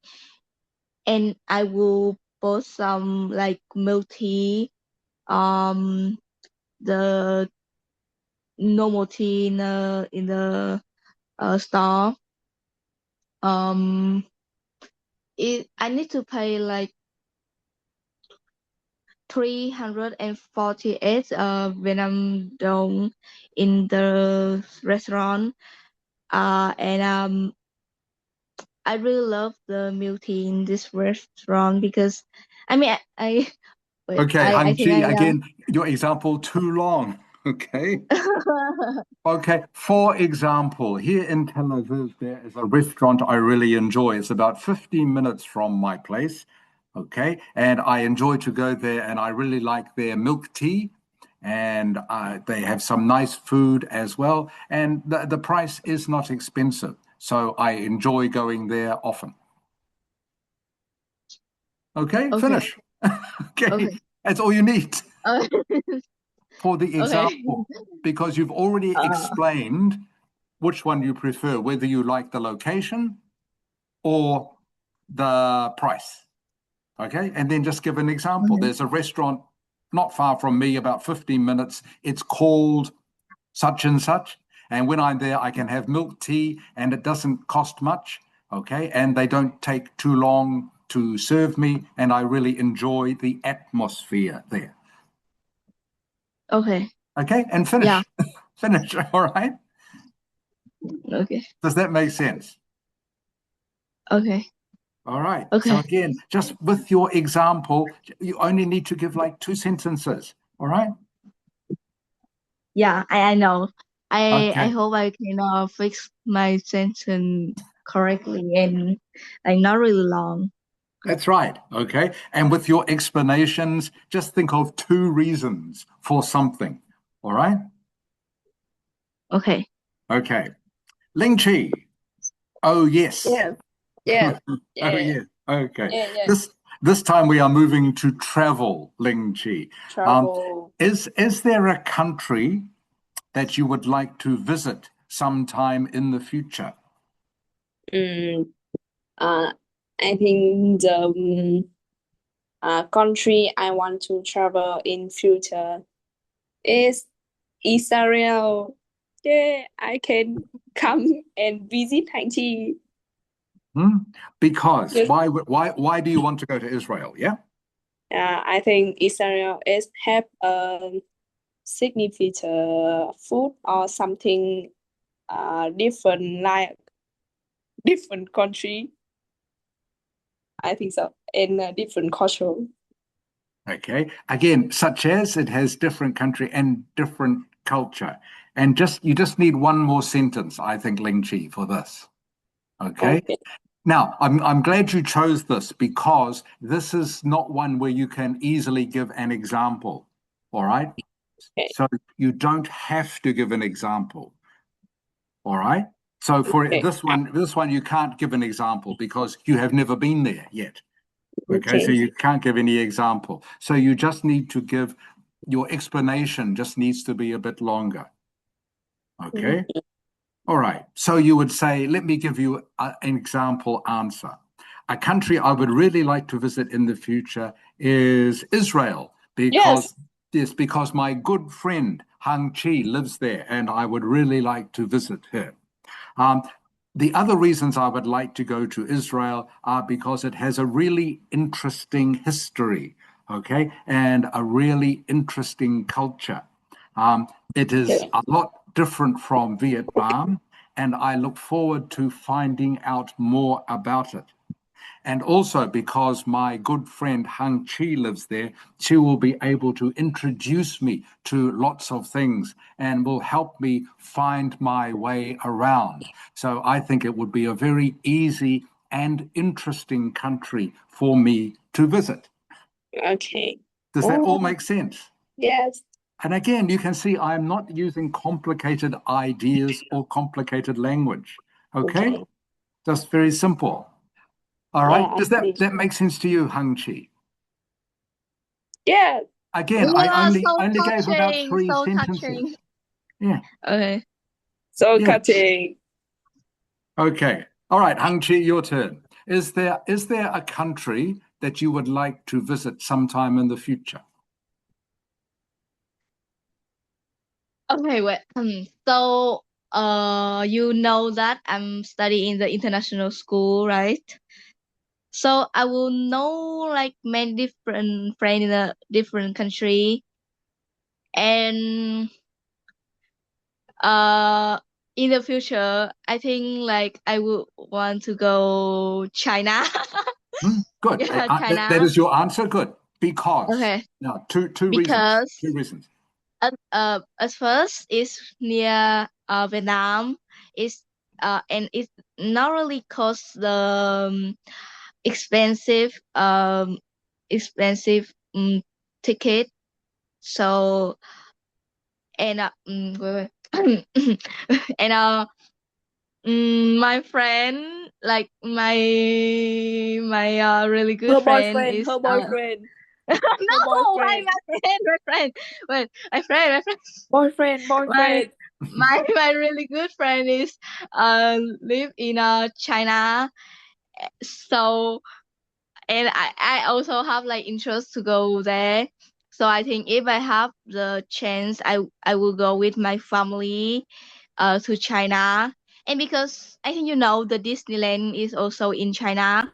and I will bought some like milk tea, the normal tea in the store. I need to pay like 348 Vietnam dong in the restaurant. And I really love the milk tea in this restaurant because I mean I wait Okay, I Hanh think Chi, I again, your example too long. Okay. Okay, for example, here in Tel Aviv, there is a restaurant I really enjoy. It's about 15 minutes from my place. Okay, and I enjoy to go there, and I really like their milk tea, and they have some nice food as well. And the price is not expensive, so I enjoy going there often. Okay, Okay. finish. Okay, Okay. that's all you need Uh, for the okay. example, because you've already explained which one you prefer, whether you like the location or the price. Okay, and then just give an example. There's a restaurant not far from me, about 15 minutes. It's called such and such. And when I'm there, I can have milk tea and it doesn't cost much. Okay, and they don't take too long to serve me. And I really enjoy the atmosphere there. Okay. Okay, and finish. Yeah. Finish. All right. Okay. Does that make sense? Okay. All right. Okay. So again, just with your example, you only need to give like 2 sentences. All right. Yeah, I know. I Okay. hope I can fix my sentence correctly and like not really long. That's right. Okay. And with your explanations, just think of 2 reasons for something. All right. Okay. Okay. Ling Chi. Oh, yes. Yes. Yes. Oh, Yeah. yes. Okay. Yeah. This time we are moving to travel, Ling Chi. Travel. Is there a country that you would like to visit sometime in the future? I think the country I want to travel in future is Israel. Yeah, I can come and visit Hanh Chi. Because Yes. why do you want to go to Israel? Yeah. I think Israel is have a significant food or something different like different country. I think so, in a different culture. Okay. Again, such as it has different country and different culture. And you just need one more sentence, I think, Ling Chi, for this. Okay. Okay. Now, I'm glad you chose this because this is not one where you can easily give an example. All right. Okay. So you don't have to give an example. All right. So for Okay. this one, you can't give an example because you have never been there yet. Okay. So Okay. you can't give any example. So you just need to give your explanation just needs to be a bit longer. Okay. All right. So you would say, let me give you an example answer. A country I would really like to visit in the future is Israel because because my good friend Hanh Chi lives there and I would really like to visit her. Um, the other reasons I would like to go to Israel are because it has a really interesting history, okay, and a really interesting culture. It is Okay. a lot different from Vietnam, and I look forward to finding out more about it. And also because my good friend Hang Chi lives there, she will be able to introduce me to lots of things and will help me find my way around. So I think it would be a very easy and interesting country for me to visit. Okay. Does that all make sense? Yes. And again, you can see I'm not using complicated ideas or complicated language. Okay? Okay. Just very simple. All Yeah, right. I Does see. that make sense to you, Hang Chi? Yeah. Again, I Yeah, so only gave about touching, 3 so sentences. touching. Yeah. Okay. So Yeah. cutting. Okay. All right, Hang Chi, your turn. Is there a country that you would like to visit sometime in the future? Okay, wait. So, you know that I'm studying in the international school, right? So I will know like many different friends in a different country, and uh, in the future, I think like I would want to go China. Good. Yeah, That China. is your answer. Good. Because Okay, now two reasons. because Two reasons. at first it's near Vietnam. It's and it's not really cost the expensive expensive ticket. So and wait, wait. And my friend, like my really good Her friend boyfriend. is Her boyfriend. Her no, boyfriend. my friend, wait, my friend, Boyfriend. my Boyfriend. my really good friend is live in China. So and I also have like interest to go there. So I think if I have the chance, I will go with my family to China. And because I think you know the Disneyland is also in China.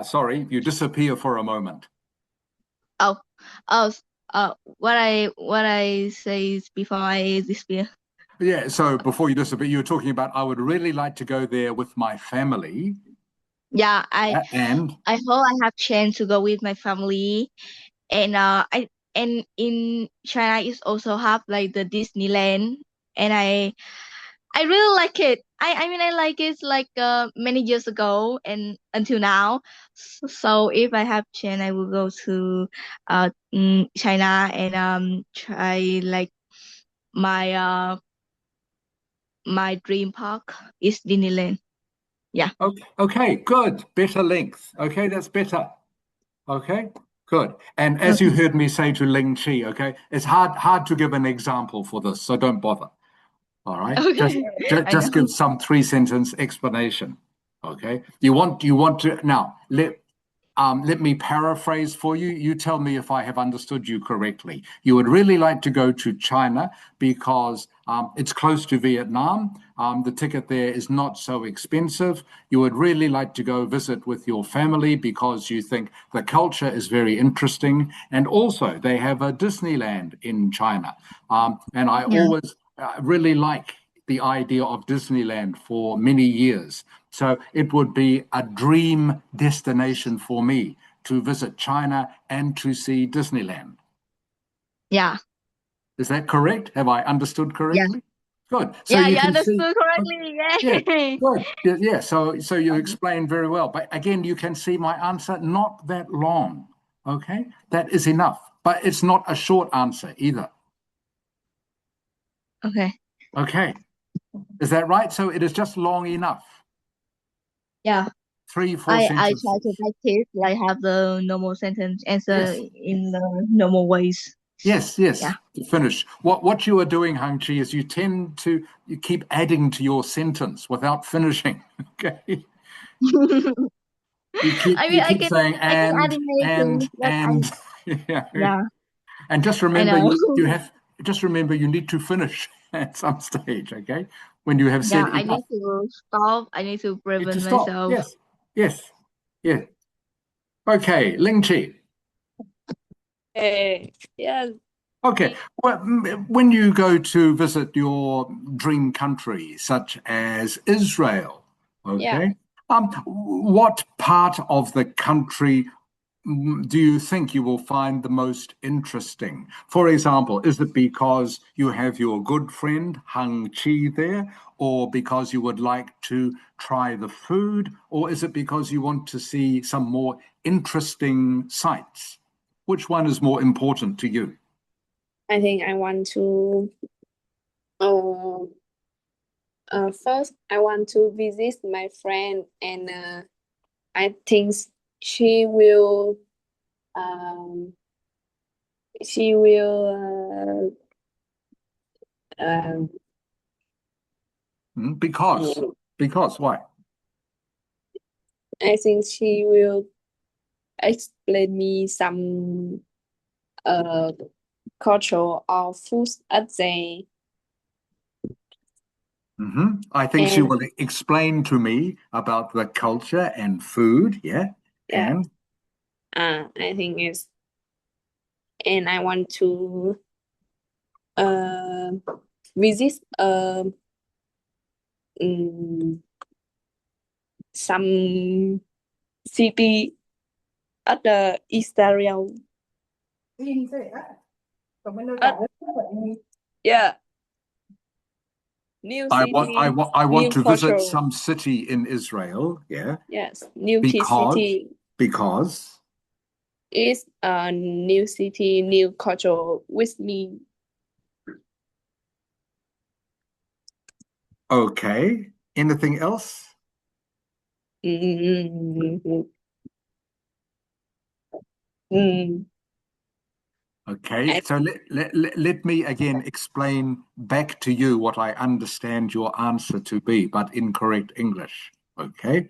Sorry, you disappear for a moment. Oh, oh, what I say is before I disappear. Yeah, so before you disappear, you were talking about I would really like to go there with my family. Yeah, And I hope I have chance to go with my family. And I and in China is also have like the Disneyland, and I really like it. I mean I like it like many years ago and until now. So if I have chance, I will go to China and try like my my dream park is Disneyland. Yeah. okay, good. Better length. Okay, that's better. Okay, good. And as you Okay. heard me say to Ling Chi, okay, it's hard to give an example for this, so don't bother. All right, Okay. I just know. give some 3 sentence explanation. Okay, you want to now let me paraphrase for you. You tell me if I have understood you correctly. You would really like to go to China because it's close to Vietnam. The ticket there is not so expensive. You would really like to go visit with your family because you think the culture is very interesting. And also, they have a Disneyland in China. And I Yeah. always really like the idea of Disneyland for many years. So it would be a dream destination for me to visit China and to see Disneyland. Yeah. Is that correct? Have I understood Yeah. correctly? Good. So Yeah, you you can see. understood correctly. Yeah, Yay! good. Yeah, so you explained very well. But again, you can see my answer not that long. Okay, that is enough. But it's not a short answer either. Okay. Okay, is that right? So it is just long enough. Yeah. 3-4 I try sentences. to practice like have the normal sentence answer Yes. in the normal ways. Yes. Yeah. To finish. What you are doing, Hanh Chi, is you keep adding to your sentence without finishing. Okay. You I mean, keep saying I can animate things, but yeah. yeah, And just I remember know. you need to finish at some stage, okay? When you have Yeah, said I enough. need to stop. I need to You to prevent stop. myself. Yes. Yeah. Okay, Ling Chi. Yes. Okay. Well, when you go to visit your dream country, such as Israel, Yeah. okay, what part of the country do you think you will find the most interesting? For example, is it because you have your good friend Hanh Chi there, or because you would like to try the food, or is it because you want to see some more interesting sights? Which one is more important to you? I think I want to uh, first I want to visit my friend, and I think she will um she will Because why? I think she will explain me some uh culture or foods at there. I think she And will explain to me about the culture and food, yeah, yeah, and I think it's, and I want to uh visit um, some city at the Israel. Tin sẽ còn bên nơi At, cả đất nước vậy thì yeah, new city, I want new to visit culture. some city in Israel, yeah, Yes, new because city because is a new city, new culture with me. okay. Anything else? Mm, mm. Okay, I, so let me again explain back to you what I understand your answer to be, but in correct English. Okay.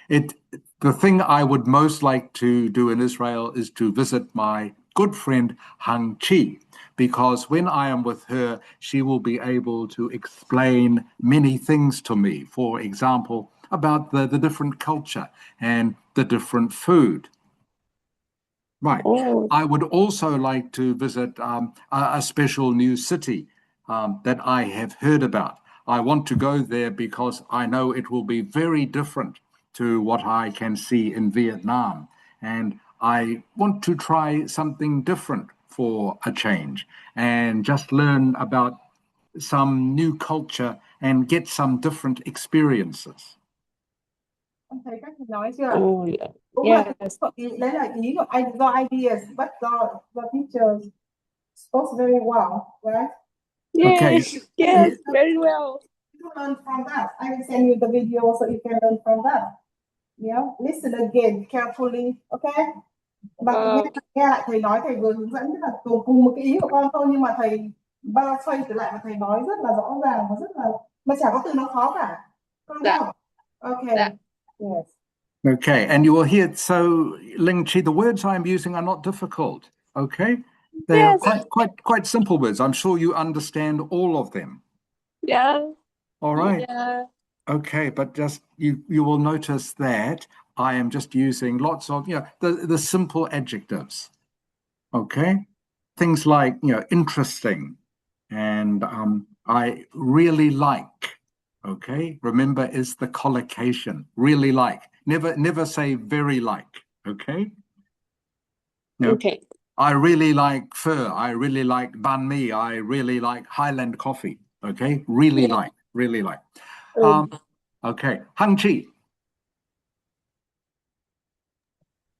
It the thing I would most like to do in Israel is to visit my good friend Hanh Chi, because when I am with her, she will be able to explain many things to me. For example, about the different culture and the different food. Right. oh, I would also like to visit a special new city that I have heard about. I want to go there because I know it will be very different to what I can see in Vietnam. And I want to try something different for a change and just learn about some new culture and get some different experiences. Ông thấy cách mình nói chưa? oh, yeah. Đúng là Yes, đấy là ý của anh, do ideas but the teachers spoke very well, right? Okay. yes, yes, very well. You learn from that. I will send you the video so you can learn from that. Listen again carefully, okay? Và nghe lại thầy nói, thầy vừa hướng dẫn tức là cùng một cái ý của con thôi, nhưng mà thầy ba xoay trở lại và thầy nói rất là rõ ràng và rất là mà chả có từ nó khó cả. Con thấy không? Okay. Yes. Okay, and you will hear, so Ling Chi, the words I'm using are not difficult, okay? They are Yes, quite simple words. I'm sure you understand all of them. yeah, All right. yeah. Okay, but just you will notice that I am just using lots of, the simple adjectives. Okay? Things like, interesting and I really like. Okay? Remember, is the collocation. Really like. Never say very like. Okay? No. Okay. I really like pho. I really like banh mi. I really like Highland coffee. Okay, really like. Okay, Hanh Chi.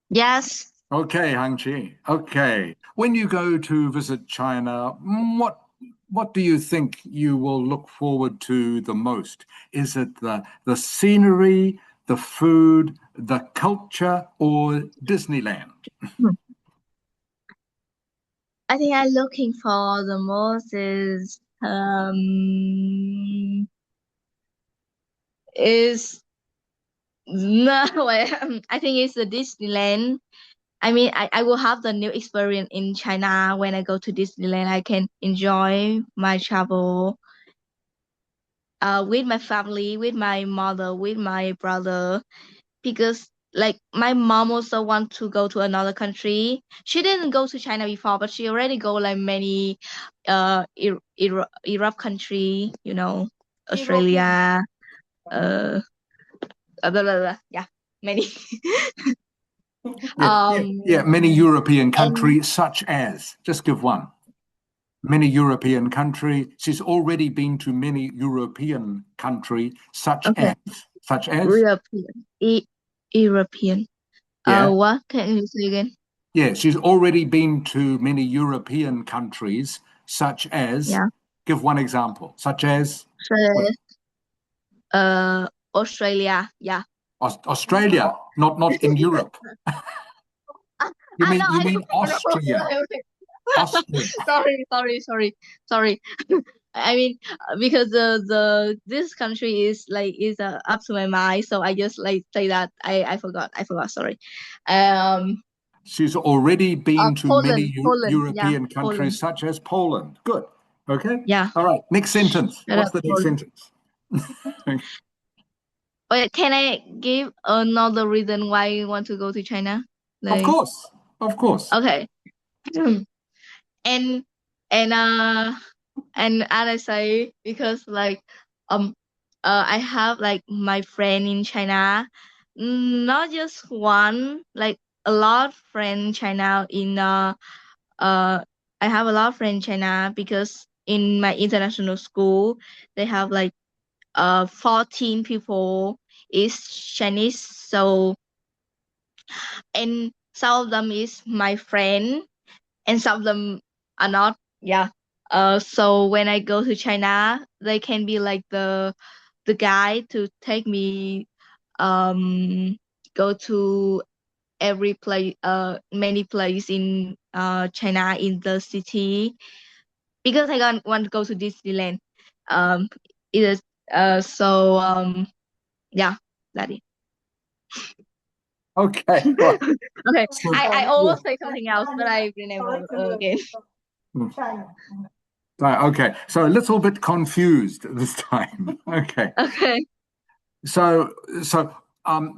Yes. Okay, Hanh Chi. Okay, when you go to visit China, what do you think you will look forward to the most? Is it the scenery, the food, the culture, or Disneyland? I think I'm looking for the most is no way. I think it's the Disneyland. I mean, I will have the new experience in China when I go to Disneyland. I can enjoy my travel with my family, with my mother, with my brother, because like my mom also want to go to another country. She didn't go to China before, but she already go like many Europe country, you know, European. Australia, blah, blah, blah. Yeah, many. Yeah, many European and countries, such as, just give one. Many European country. She's already been to many European country, such okay, as. European. Yeah. What can you say again? Yeah, she's already been to many European countries, such as. Yeah. Give one example, such as. So, Australia. Yeah. Australia, not in Europe. You I know. mean Austria? Austria. Sorry. I mean, because this country is up to my mind, so I just like say that I forgot. Sorry. She's already been to many Poland. Yeah, European countries, Poland. such as Poland. Good. Okay. Yeah. All right. Next sentence. Shut What's up, the next Poland. sentence? Wait, can I give another reason why you want to go to China? Of Like, course. Of course. okay. and and uh and as I say, because like I have like my friend in China, not just one, like a lot of friend in China uh I have a lot of friend in China because in my international school they have like 14 people is Chinese, so and some of them is my friend and some of them are not. Yeah. So when I go to China, they can be like the guy to take me go to every place many place in China in the city because I don't want to go to Disneyland. It is so yeah, that is. Okay. Right. Okay. So, I yeah. almost say something else, but I remember again. China. Right, okay. So a little bit confused this time. Okay. Okay. So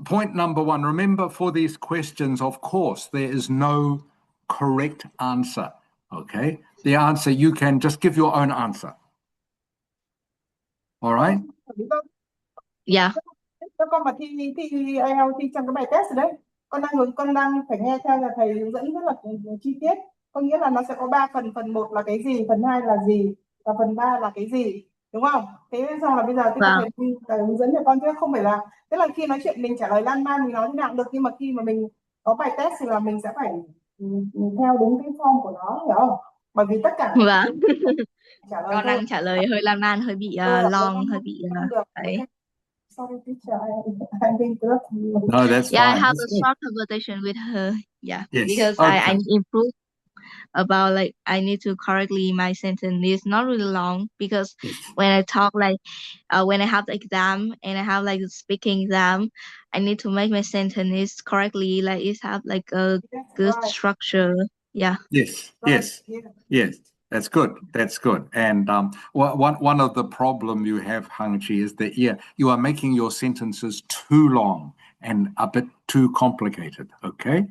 point number one, remember for these questions, of course, there is no correct answer. Okay. The answer, you can just give your own answer. All right. Yeah. Các con mà thi IELTS thi trong cái bài test đấy, con đang phải nghe theo là thầy hướng dẫn rất là chi tiết. Có nghĩa là nó sẽ có 3 phần, phần 1 là cái gì, phần 2 là gì và phần 3 là cái gì, đúng không? Thế xong là bây giờ thì Vâng. thầy hướng dẫn cho con chứ không phải là tức là khi nói chuyện mình trả lời lan man mình nói thế nào cũng được, nhưng mà khi mà mình có bài test thì là mình sẽ phải theo đúng cái form của nó, hiểu không? Bởi vì tất cả Vâng. trả lời Con thôi. đang trả lời hơi lan man, hơi bị long, hơi bị Không được. đấy. Sorry teacher, I interrupt you. No, that's Yeah, I fine. have That's a good. short conversation with her. Yeah, Yes. because Okay. I improve about like I need to correctly my sentence. It's not really long because Yes. when I talk like when I have the exam and I have like the speaking exam, I need to make my sentence correctly. Like it have like a good Right. structure. Yeah. Yes. Right. Yes. Yeah. Yes. That's good. That's good. And one of the problem you have, Hanh Chi, is that you are making your sentences too long and a bit too complicated. Okay.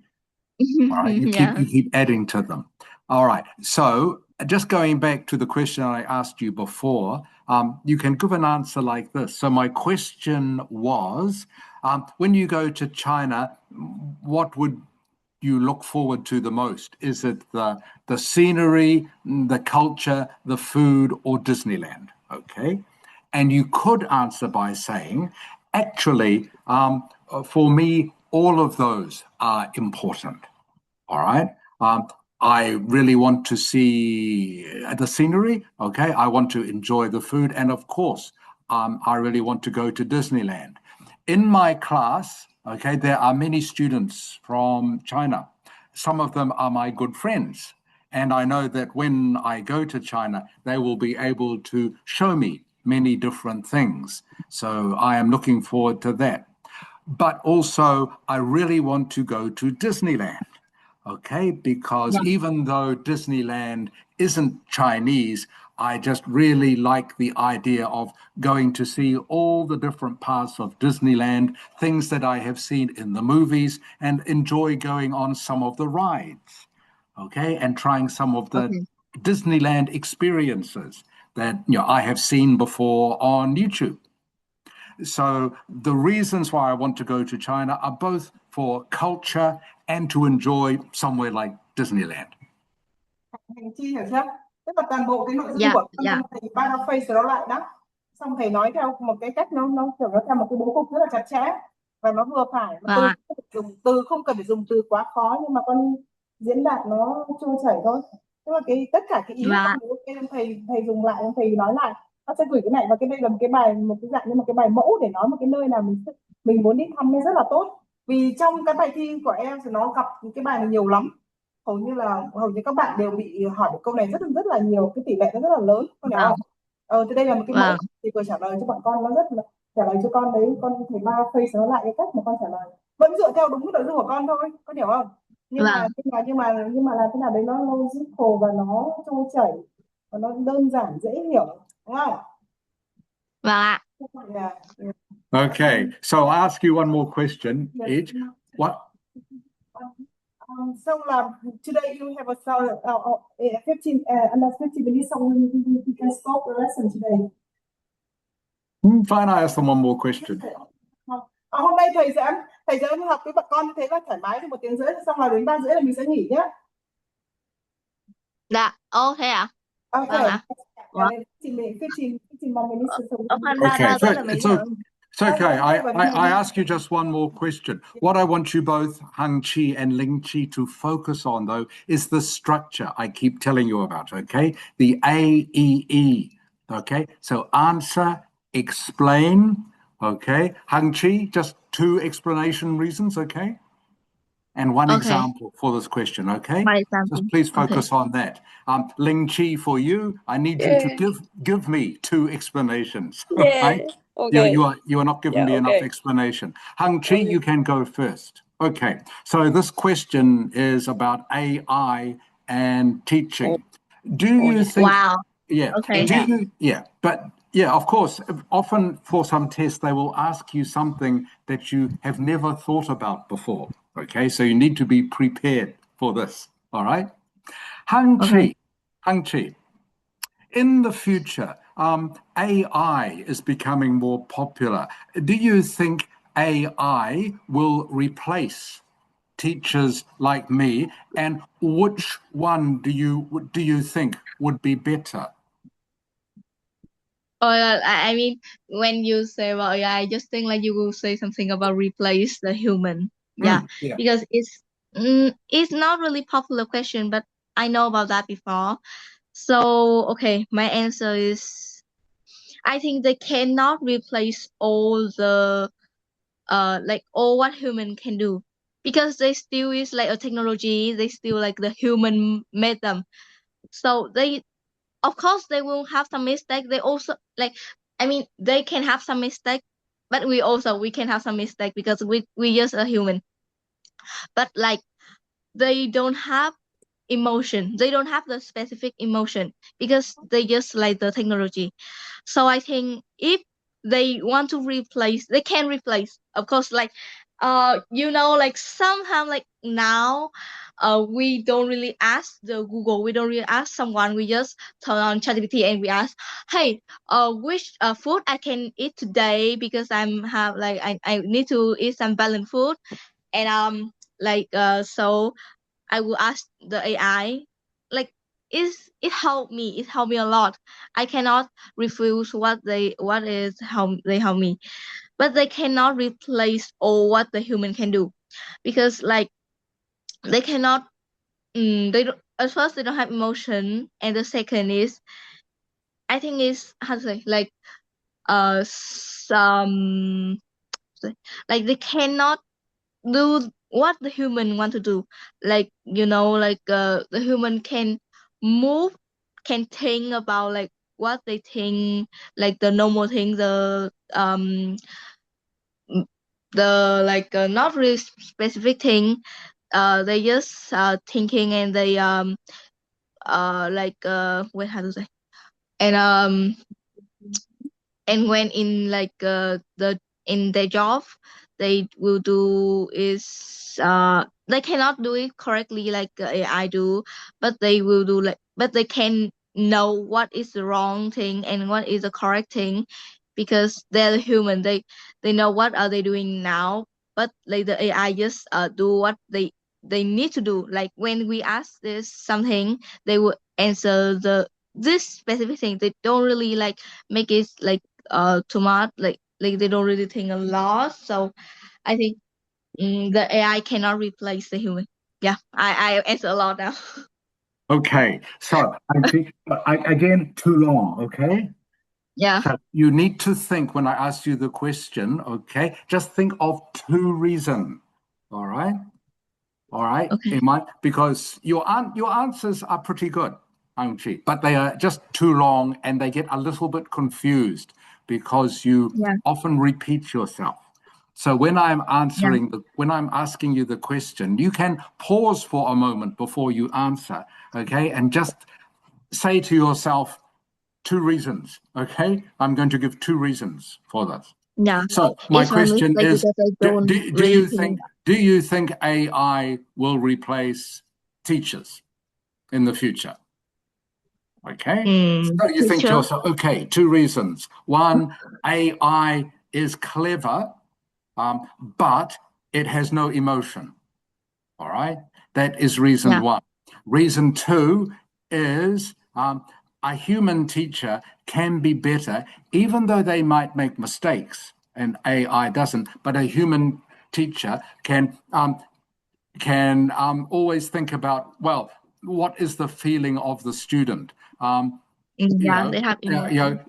All right. You Yeah. keep adding to them. All right. So just going back to the question I asked you before, you can give an answer like this. So my question was, when you go to China, what would you look forward to the most? Is it the scenery, the culture, the food, or Disneyland? Okay. And you could answer by saying, actually, for me, all of those are important. All right. I really want to see the scenery. Okay. I want to enjoy the food. And of course, I really want to go to Disneyland. In my class, okay, there are many students from China. Some of them are my good friends. And I know that when I go to China, they will be able to show me many different things. So I am looking forward to that. But also, I really want to go to Disneyland, okay? Because Yeah. even though Disneyland isn't Chinese, I just really like the idea of going to see all the different parts of Disneyland, things that I have seen in the movies, and enjoy going on some of the rides, okay? And trying some of the Okay. Disneyland experiences that I have seen before on YouTube. So the reasons why I want to go to China are both for culture and to enjoy somewhere like Disneyland. Hanh Chi hiểu chưa? Tức là toàn bộ cái nội dung Yeah. của con Yeah. thầy paraphrase nó lại đó. Xong thầy nói theo một cái cách nó kiểu nó theo một cái bố cục rất là chặt chẽ và nó vừa phải. Mà Vâng ạ. từ không cần phải dùng từ quá khó nhưng mà con diễn đạt nó trôi chảy thôi. Tức là tất cả cái ý Vâng ạ. thầy dùng lại, thầy nói lại. Nó sẽ gửi cái này và cái đây là một cái dạng như một cái bài mẫu để nói một cái nơi nào mình muốn đi thăm nên rất là tốt. Vì trong cái bài thi của em thì nó gặp cái bài này nhiều lắm. Hầu như các bạn đều bị hỏi được câu này rất là nhiều, cái tỷ lệ nó rất là lớn, con hiểu Vâng. không? Thì đây là một cái mẫu Vâng. thì vừa trả lời cho bọn con, nó rất là trả lời cho con đấy, con thầy ba face nó lại cái cách mà con trả lời vẫn dựa theo đúng cái nội dung của con thôi, con hiểu không? Nhưng mà Vâng. nhưng mà làm thế nào đấy nó logical và nó trôi chảy và nó đơn giản dễ hiểu, đúng không? Vâng ạ. Yeah. Okay, so I'll ask you one more question each. What? So today you have a 15 another 50 minutes, so we can stop the lesson today. Fine, I ask them one more question. Hôm nay thầy sẽ học với bạn con như thế là thoải mái, thì 1 tiếng rưỡi xong là đến 3 rưỡi là mình sẽ nghỉ nhé. Dạ. Ô thế ạ? Vâng Okay. ạ. Ủa? 15 more minutes. Khoan, Okay, ba rưỡi là mấy giờ? it's okay. I ask you just one more question. What I want you both, Hanh Chi and Linh Chi, to focus on, though, is the structure I keep telling you about, okay? The AEE, okay? So answer, explain, okay? Hanh Chi, just 2 explanation reasons, okay? And one Okay. example for this question, okay? By example. Just please focus on that. Linh Chi, for you, I need you to give me 2 explanations, right? Okay. You are not giving me enough explanation. Hanh Chi, you can go first. Okay, so this question is about AI and teaching. Do you think? Wow. Yeah. Okay. Yeah, of course. Often for some tests, they will ask you something that you have never thought about before. Okay, so you need to be prepared for this. All right. Hanh Chi, Hanh Chi. In the future, AI is becoming more popular. Do you think AI will replace teachers like me? And which one do you think would be better? I mean, when you say about AI, I just think like you will say something about replace the human. Yeah, Yeah. because it's not really popular question, but I know about that before. So okay, my answer is I think they cannot replace all the like all what human can do, because they still is like a technology. They still like the human made them. So they, of course, they will have some mistake. They also like, I mean, they can have some mistake, but we can have some mistake because we just a human. But like they don't have emotion. They don't have the specific emotion because they just like the technology. So I think if they want to replace, they can replace. Of course, like like somehow like now we don't really ask the Google, we don't really ask someone, we just turn on ChatGPT and we ask, hey, which food I can eat today because I need to eat some balanced food. And so I will ask the AI, like it helped me. It helped me a lot. I cannot refuse how they help me, but they cannot replace all what the human can do, because like they cannot. They don't, at first they don't have emotion, and the second is, I think is how to say, like some, like they cannot do what the human want to do, like the human can move, can think about like what they think, like the normal thing, the like not really specific thing, they just thinking, and they wait, how to say, and when in like the in their job, they will do is they cannot do it correctly like AI do, but they will do like, but they can know what is the wrong thing and what is the correct thing, because they're the human. They know what are they doing now, but like the AI just do what they need to do. Like when we ask this something, they will answer this specific thing. They don't really like make it like too much, like they don't really think a lot. So I think the AI cannot replace the human. Yeah, I answer a lot now. Okay, so I think again too long. Okay, Yeah. so you need to think when I ask you the question. Okay, just think of two reasons. All right, all right. Okay. In my, because your answers are pretty good, Hanh Chi, but they are just too long and they get a little bit confused because you Yeah. often repeat yourself. So when I'm when I'm asking you the question, you can pause for a moment before you answer, okay, and just say to yourself two reasons. Okay, I'm going to give two reasons for this. Yeah. So my It's my question mistake is: because I don't really think. do you think AI will replace teachers in the future? Okay, so you think to Teacher. yourself, okay, two reasons. One, AI is clever, but it has no emotion. All right, that is reason Yeah. one. Reason two is a human teacher can be better, even though they might make mistakes, and AI doesn't. But a human teacher can always think about, well, what is the feeling of the student? Yeah, they have emotion.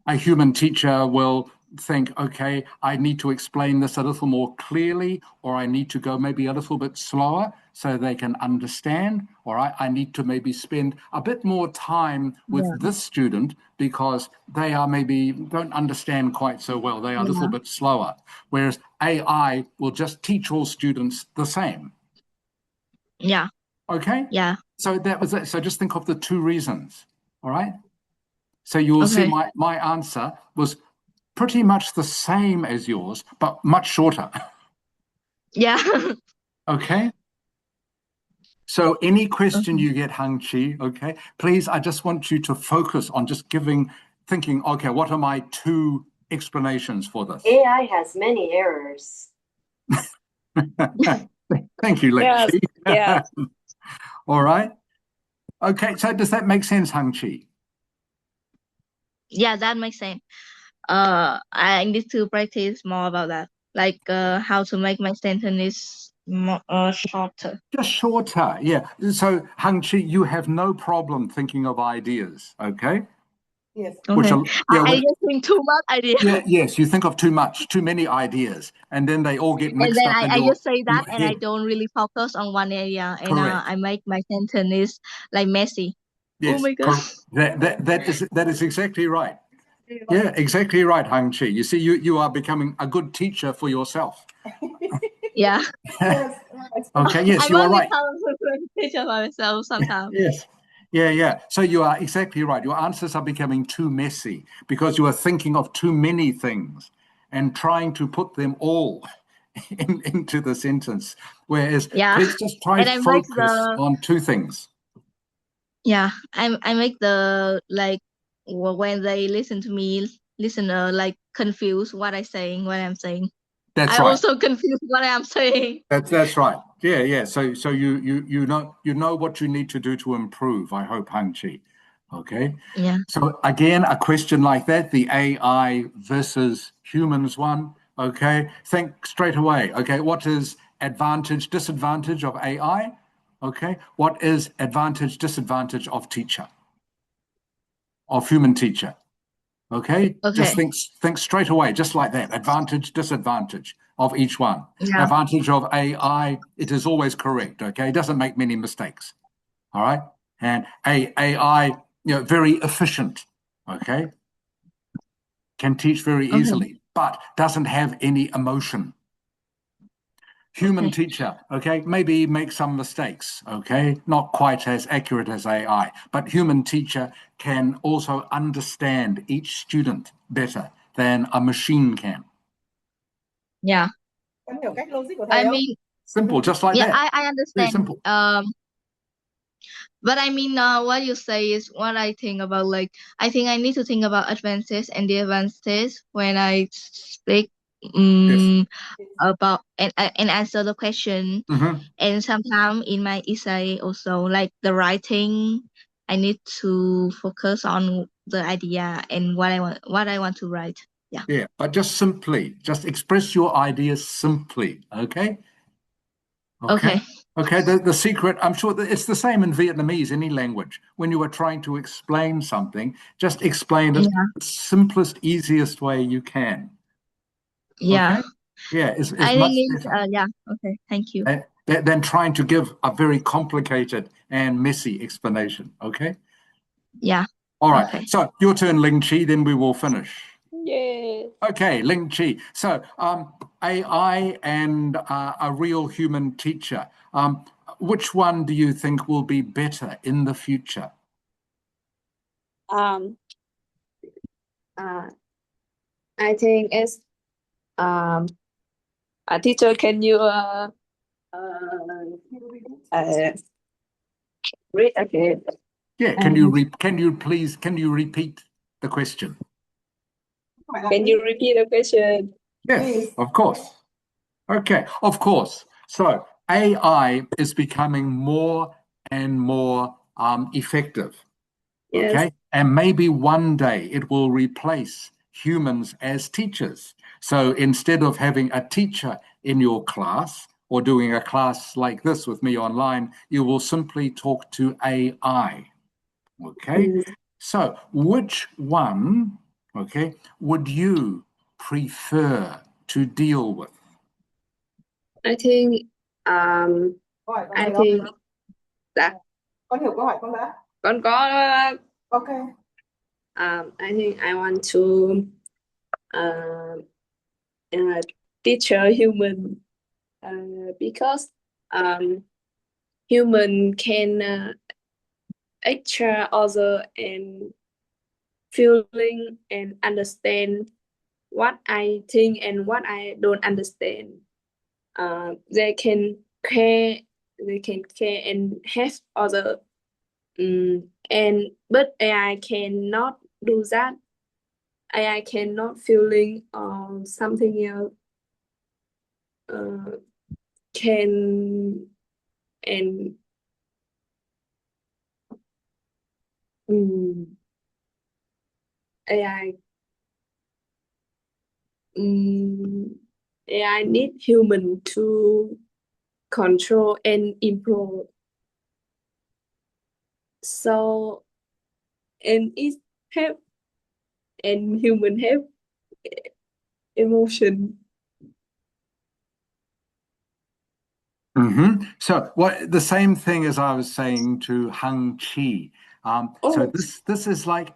A human teacher will think, okay, I need to explain this a little more clearly, or I need to go maybe a little bit slower so they can understand, or I need to maybe spend a bit more time with Yeah. this student because they are maybe don't understand quite so well. They are a little bit slower. Whereas AI will just teach all students the same. Yeah. Okay? Yeah. So that was it. So just think of the two reasons. All right? So you will see Okay. my answer was pretty much the same as yours, but much shorter. Yeah. Okay? So any question Okay. you get, Hanh Chi, okay, please, I just want you to focus on just thinking, okay, what are my two explanations for this? AI has many errors. Thank you, Linh Yes, Chi. yes. All right. Okay, so does that make sense, Hanh Chi? Yeah, that makes sense. I need to practice more about that. Like how to make my sentence more shorter. Just shorter, yeah. So, Hanh Chi, you have no problem thinking of ideas, okay? Yes. Which Okay. are, yeah, I just think too much idea. yeah, yes, you think of too many ideas, and then they all get And mixed then up I just say in that, your and I head. don't really focus on one area, and Correct. I make my sentence like messy. Oh Yes, my god. that is exactly right. Yeah, exactly right, Hanh Chi. You see, you are becoming a good teacher for yourself. Yeah. Yes. Okay, yes, I you are must right. become a teacher for myself sometimes. Yes. Yeah. So you are exactly right. Your answers are becoming too messy because you are thinking of too many things and trying to put them all into the sentence. Whereas, Yeah. let's just try And I make focus on two things. I make the like when they listen to me, listener like confused what I'm saying. That's I right. also confused what I'm saying. That's right. Yeah. So you know what you need to do to improve, I hope, Hanh Chi. Okay. Yeah. So again, a question like that, the AI versus humans one. Okay. Think straight away. Okay. What is advantage, disadvantage of AI? Okay. What is advantage, disadvantage of teacher, of human teacher? Okay. Just Okay. think straight away, just like that. Advantage, disadvantage of each one. Yeah. Advantage of AI, it is always correct. Okay. It doesn't make many mistakes. All right. And AI, very efficient. Okay. Can teach very Okay. easily, but doesn't have any emotion. Human Okay. teacher, okay, maybe make some mistakes, okay, not quite as accurate as AI, but human teacher can also understand each student better than a machine can. Yeah. Em hiểu cách logic của thầy I không? mean, Simple, just like yeah, that. I Very understand. simple. But I mean, what you say is what I think about. Like, I think I need to think about advances and disadvantages when I speak Yes. about and answer the question. Mhm. And sometimes in my essay also, like the writing, I need to focus on the idea and what I want to write. Yeah. Yeah, but just express your ideas simply, okay? Okay. Okay, the secret, I'm sure that it's the same in Vietnamese, any language. When you are trying to explain something, just explain it Yeah. the simplest, easiest way you can. Yeah. Okay? Yeah, is I much think it's better yeah. Okay. Thank you. than trying to give a very complicated and messy explanation. Okay? Yeah. All right. Okay. So your turn, Ling Chi, then we will finish. Yes. Okay, Ling Chi. So AI and a real human teacher. Which one do you think will be better in the future? Um. I think it's a teacher. Can you read again? Yeah, can you repeat the question? Can you repeat the question? Yes, of course. Okay, of course. So AI is becoming more and more effective. Yes. Okay, and maybe one day it will replace humans as teachers. So instead of having a teacher in your class or doing a class like this with me online, you will simply talk to AI. Okay, Mm, so which one, okay, would you prefer to deal with? I think Câu hỏi con I thấy không? think that Con hiểu câu hỏi con đã. con có Ok. I think I want to teacher human because human can extra other and feeling and understand what I think and what I don't understand. They can care, and have other, and but AI cannot do that. AI cannot feeling something else. Can and AI AI need human to control and improve. So and it have and human have emotion. So what the same thing as I was saying to Hanh Chi. So Oh, this is like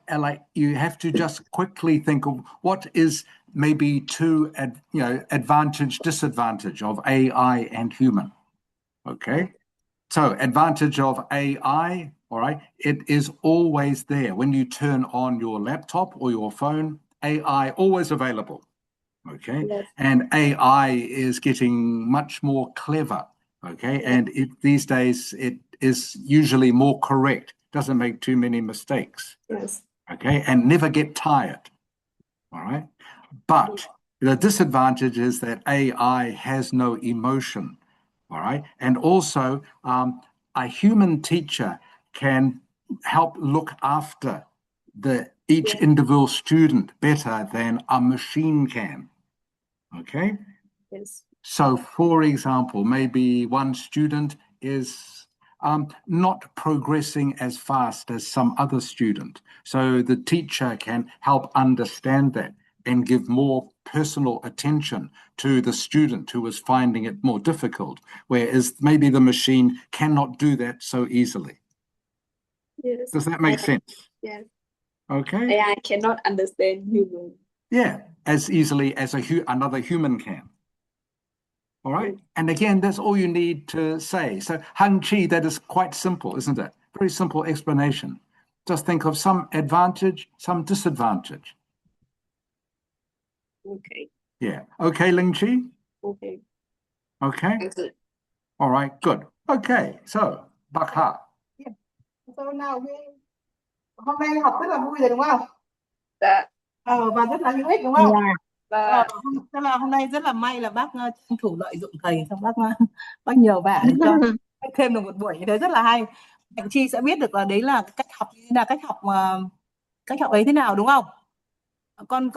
you have to just quickly think of what is maybe two advantage disadvantage of AI and human. Okay, so advantage of AI, all right, it is always there when you turn on your laptop or your phone. AI always available. Okay, yes, and AI is getting much more clever. Okay, yes, and these days it is usually more correct, doesn't make too many mistakes. yes. Okay, and never get tired. All right, but The disadvantage is that AI has no emotion, all right? And also, a human teacher can help look after each Yes. individual student better than a machine can, okay? Yes. So, for example, maybe one student is not progressing as fast as some other student. So the teacher can help understand that and give more personal attention to the student who is finding it more difficult, whereas maybe the machine cannot do that so easily. Yes. Does that make sense? Yes. Okay. AI cannot understand human. Yeah, as easily as another human can. All right. Yes. And again, that's all you need to say. So, Hanh Chi, that is quite simple, isn't it? Very simple explanation. Just think of some advantage, some disadvantage. Okay. Yeah. Okay, Linh Chi? Okay. Okay. Thank you. All right, good. Okay, so, Bác Hạ. Sao nào hôm nay học rất là vui rồi đúng không? Dạ. Và rất là hữu ích đúng không? Và Tức là hôm nay rất là may là bác tranh thủ lợi dụng thầy, xong bác nhờ vả để cho thêm được một buổi như thế rất là hay. Hạnh Chi sẽ biết được là đấy là cách học như thế nào, cách học ấy thế nào đúng không? Con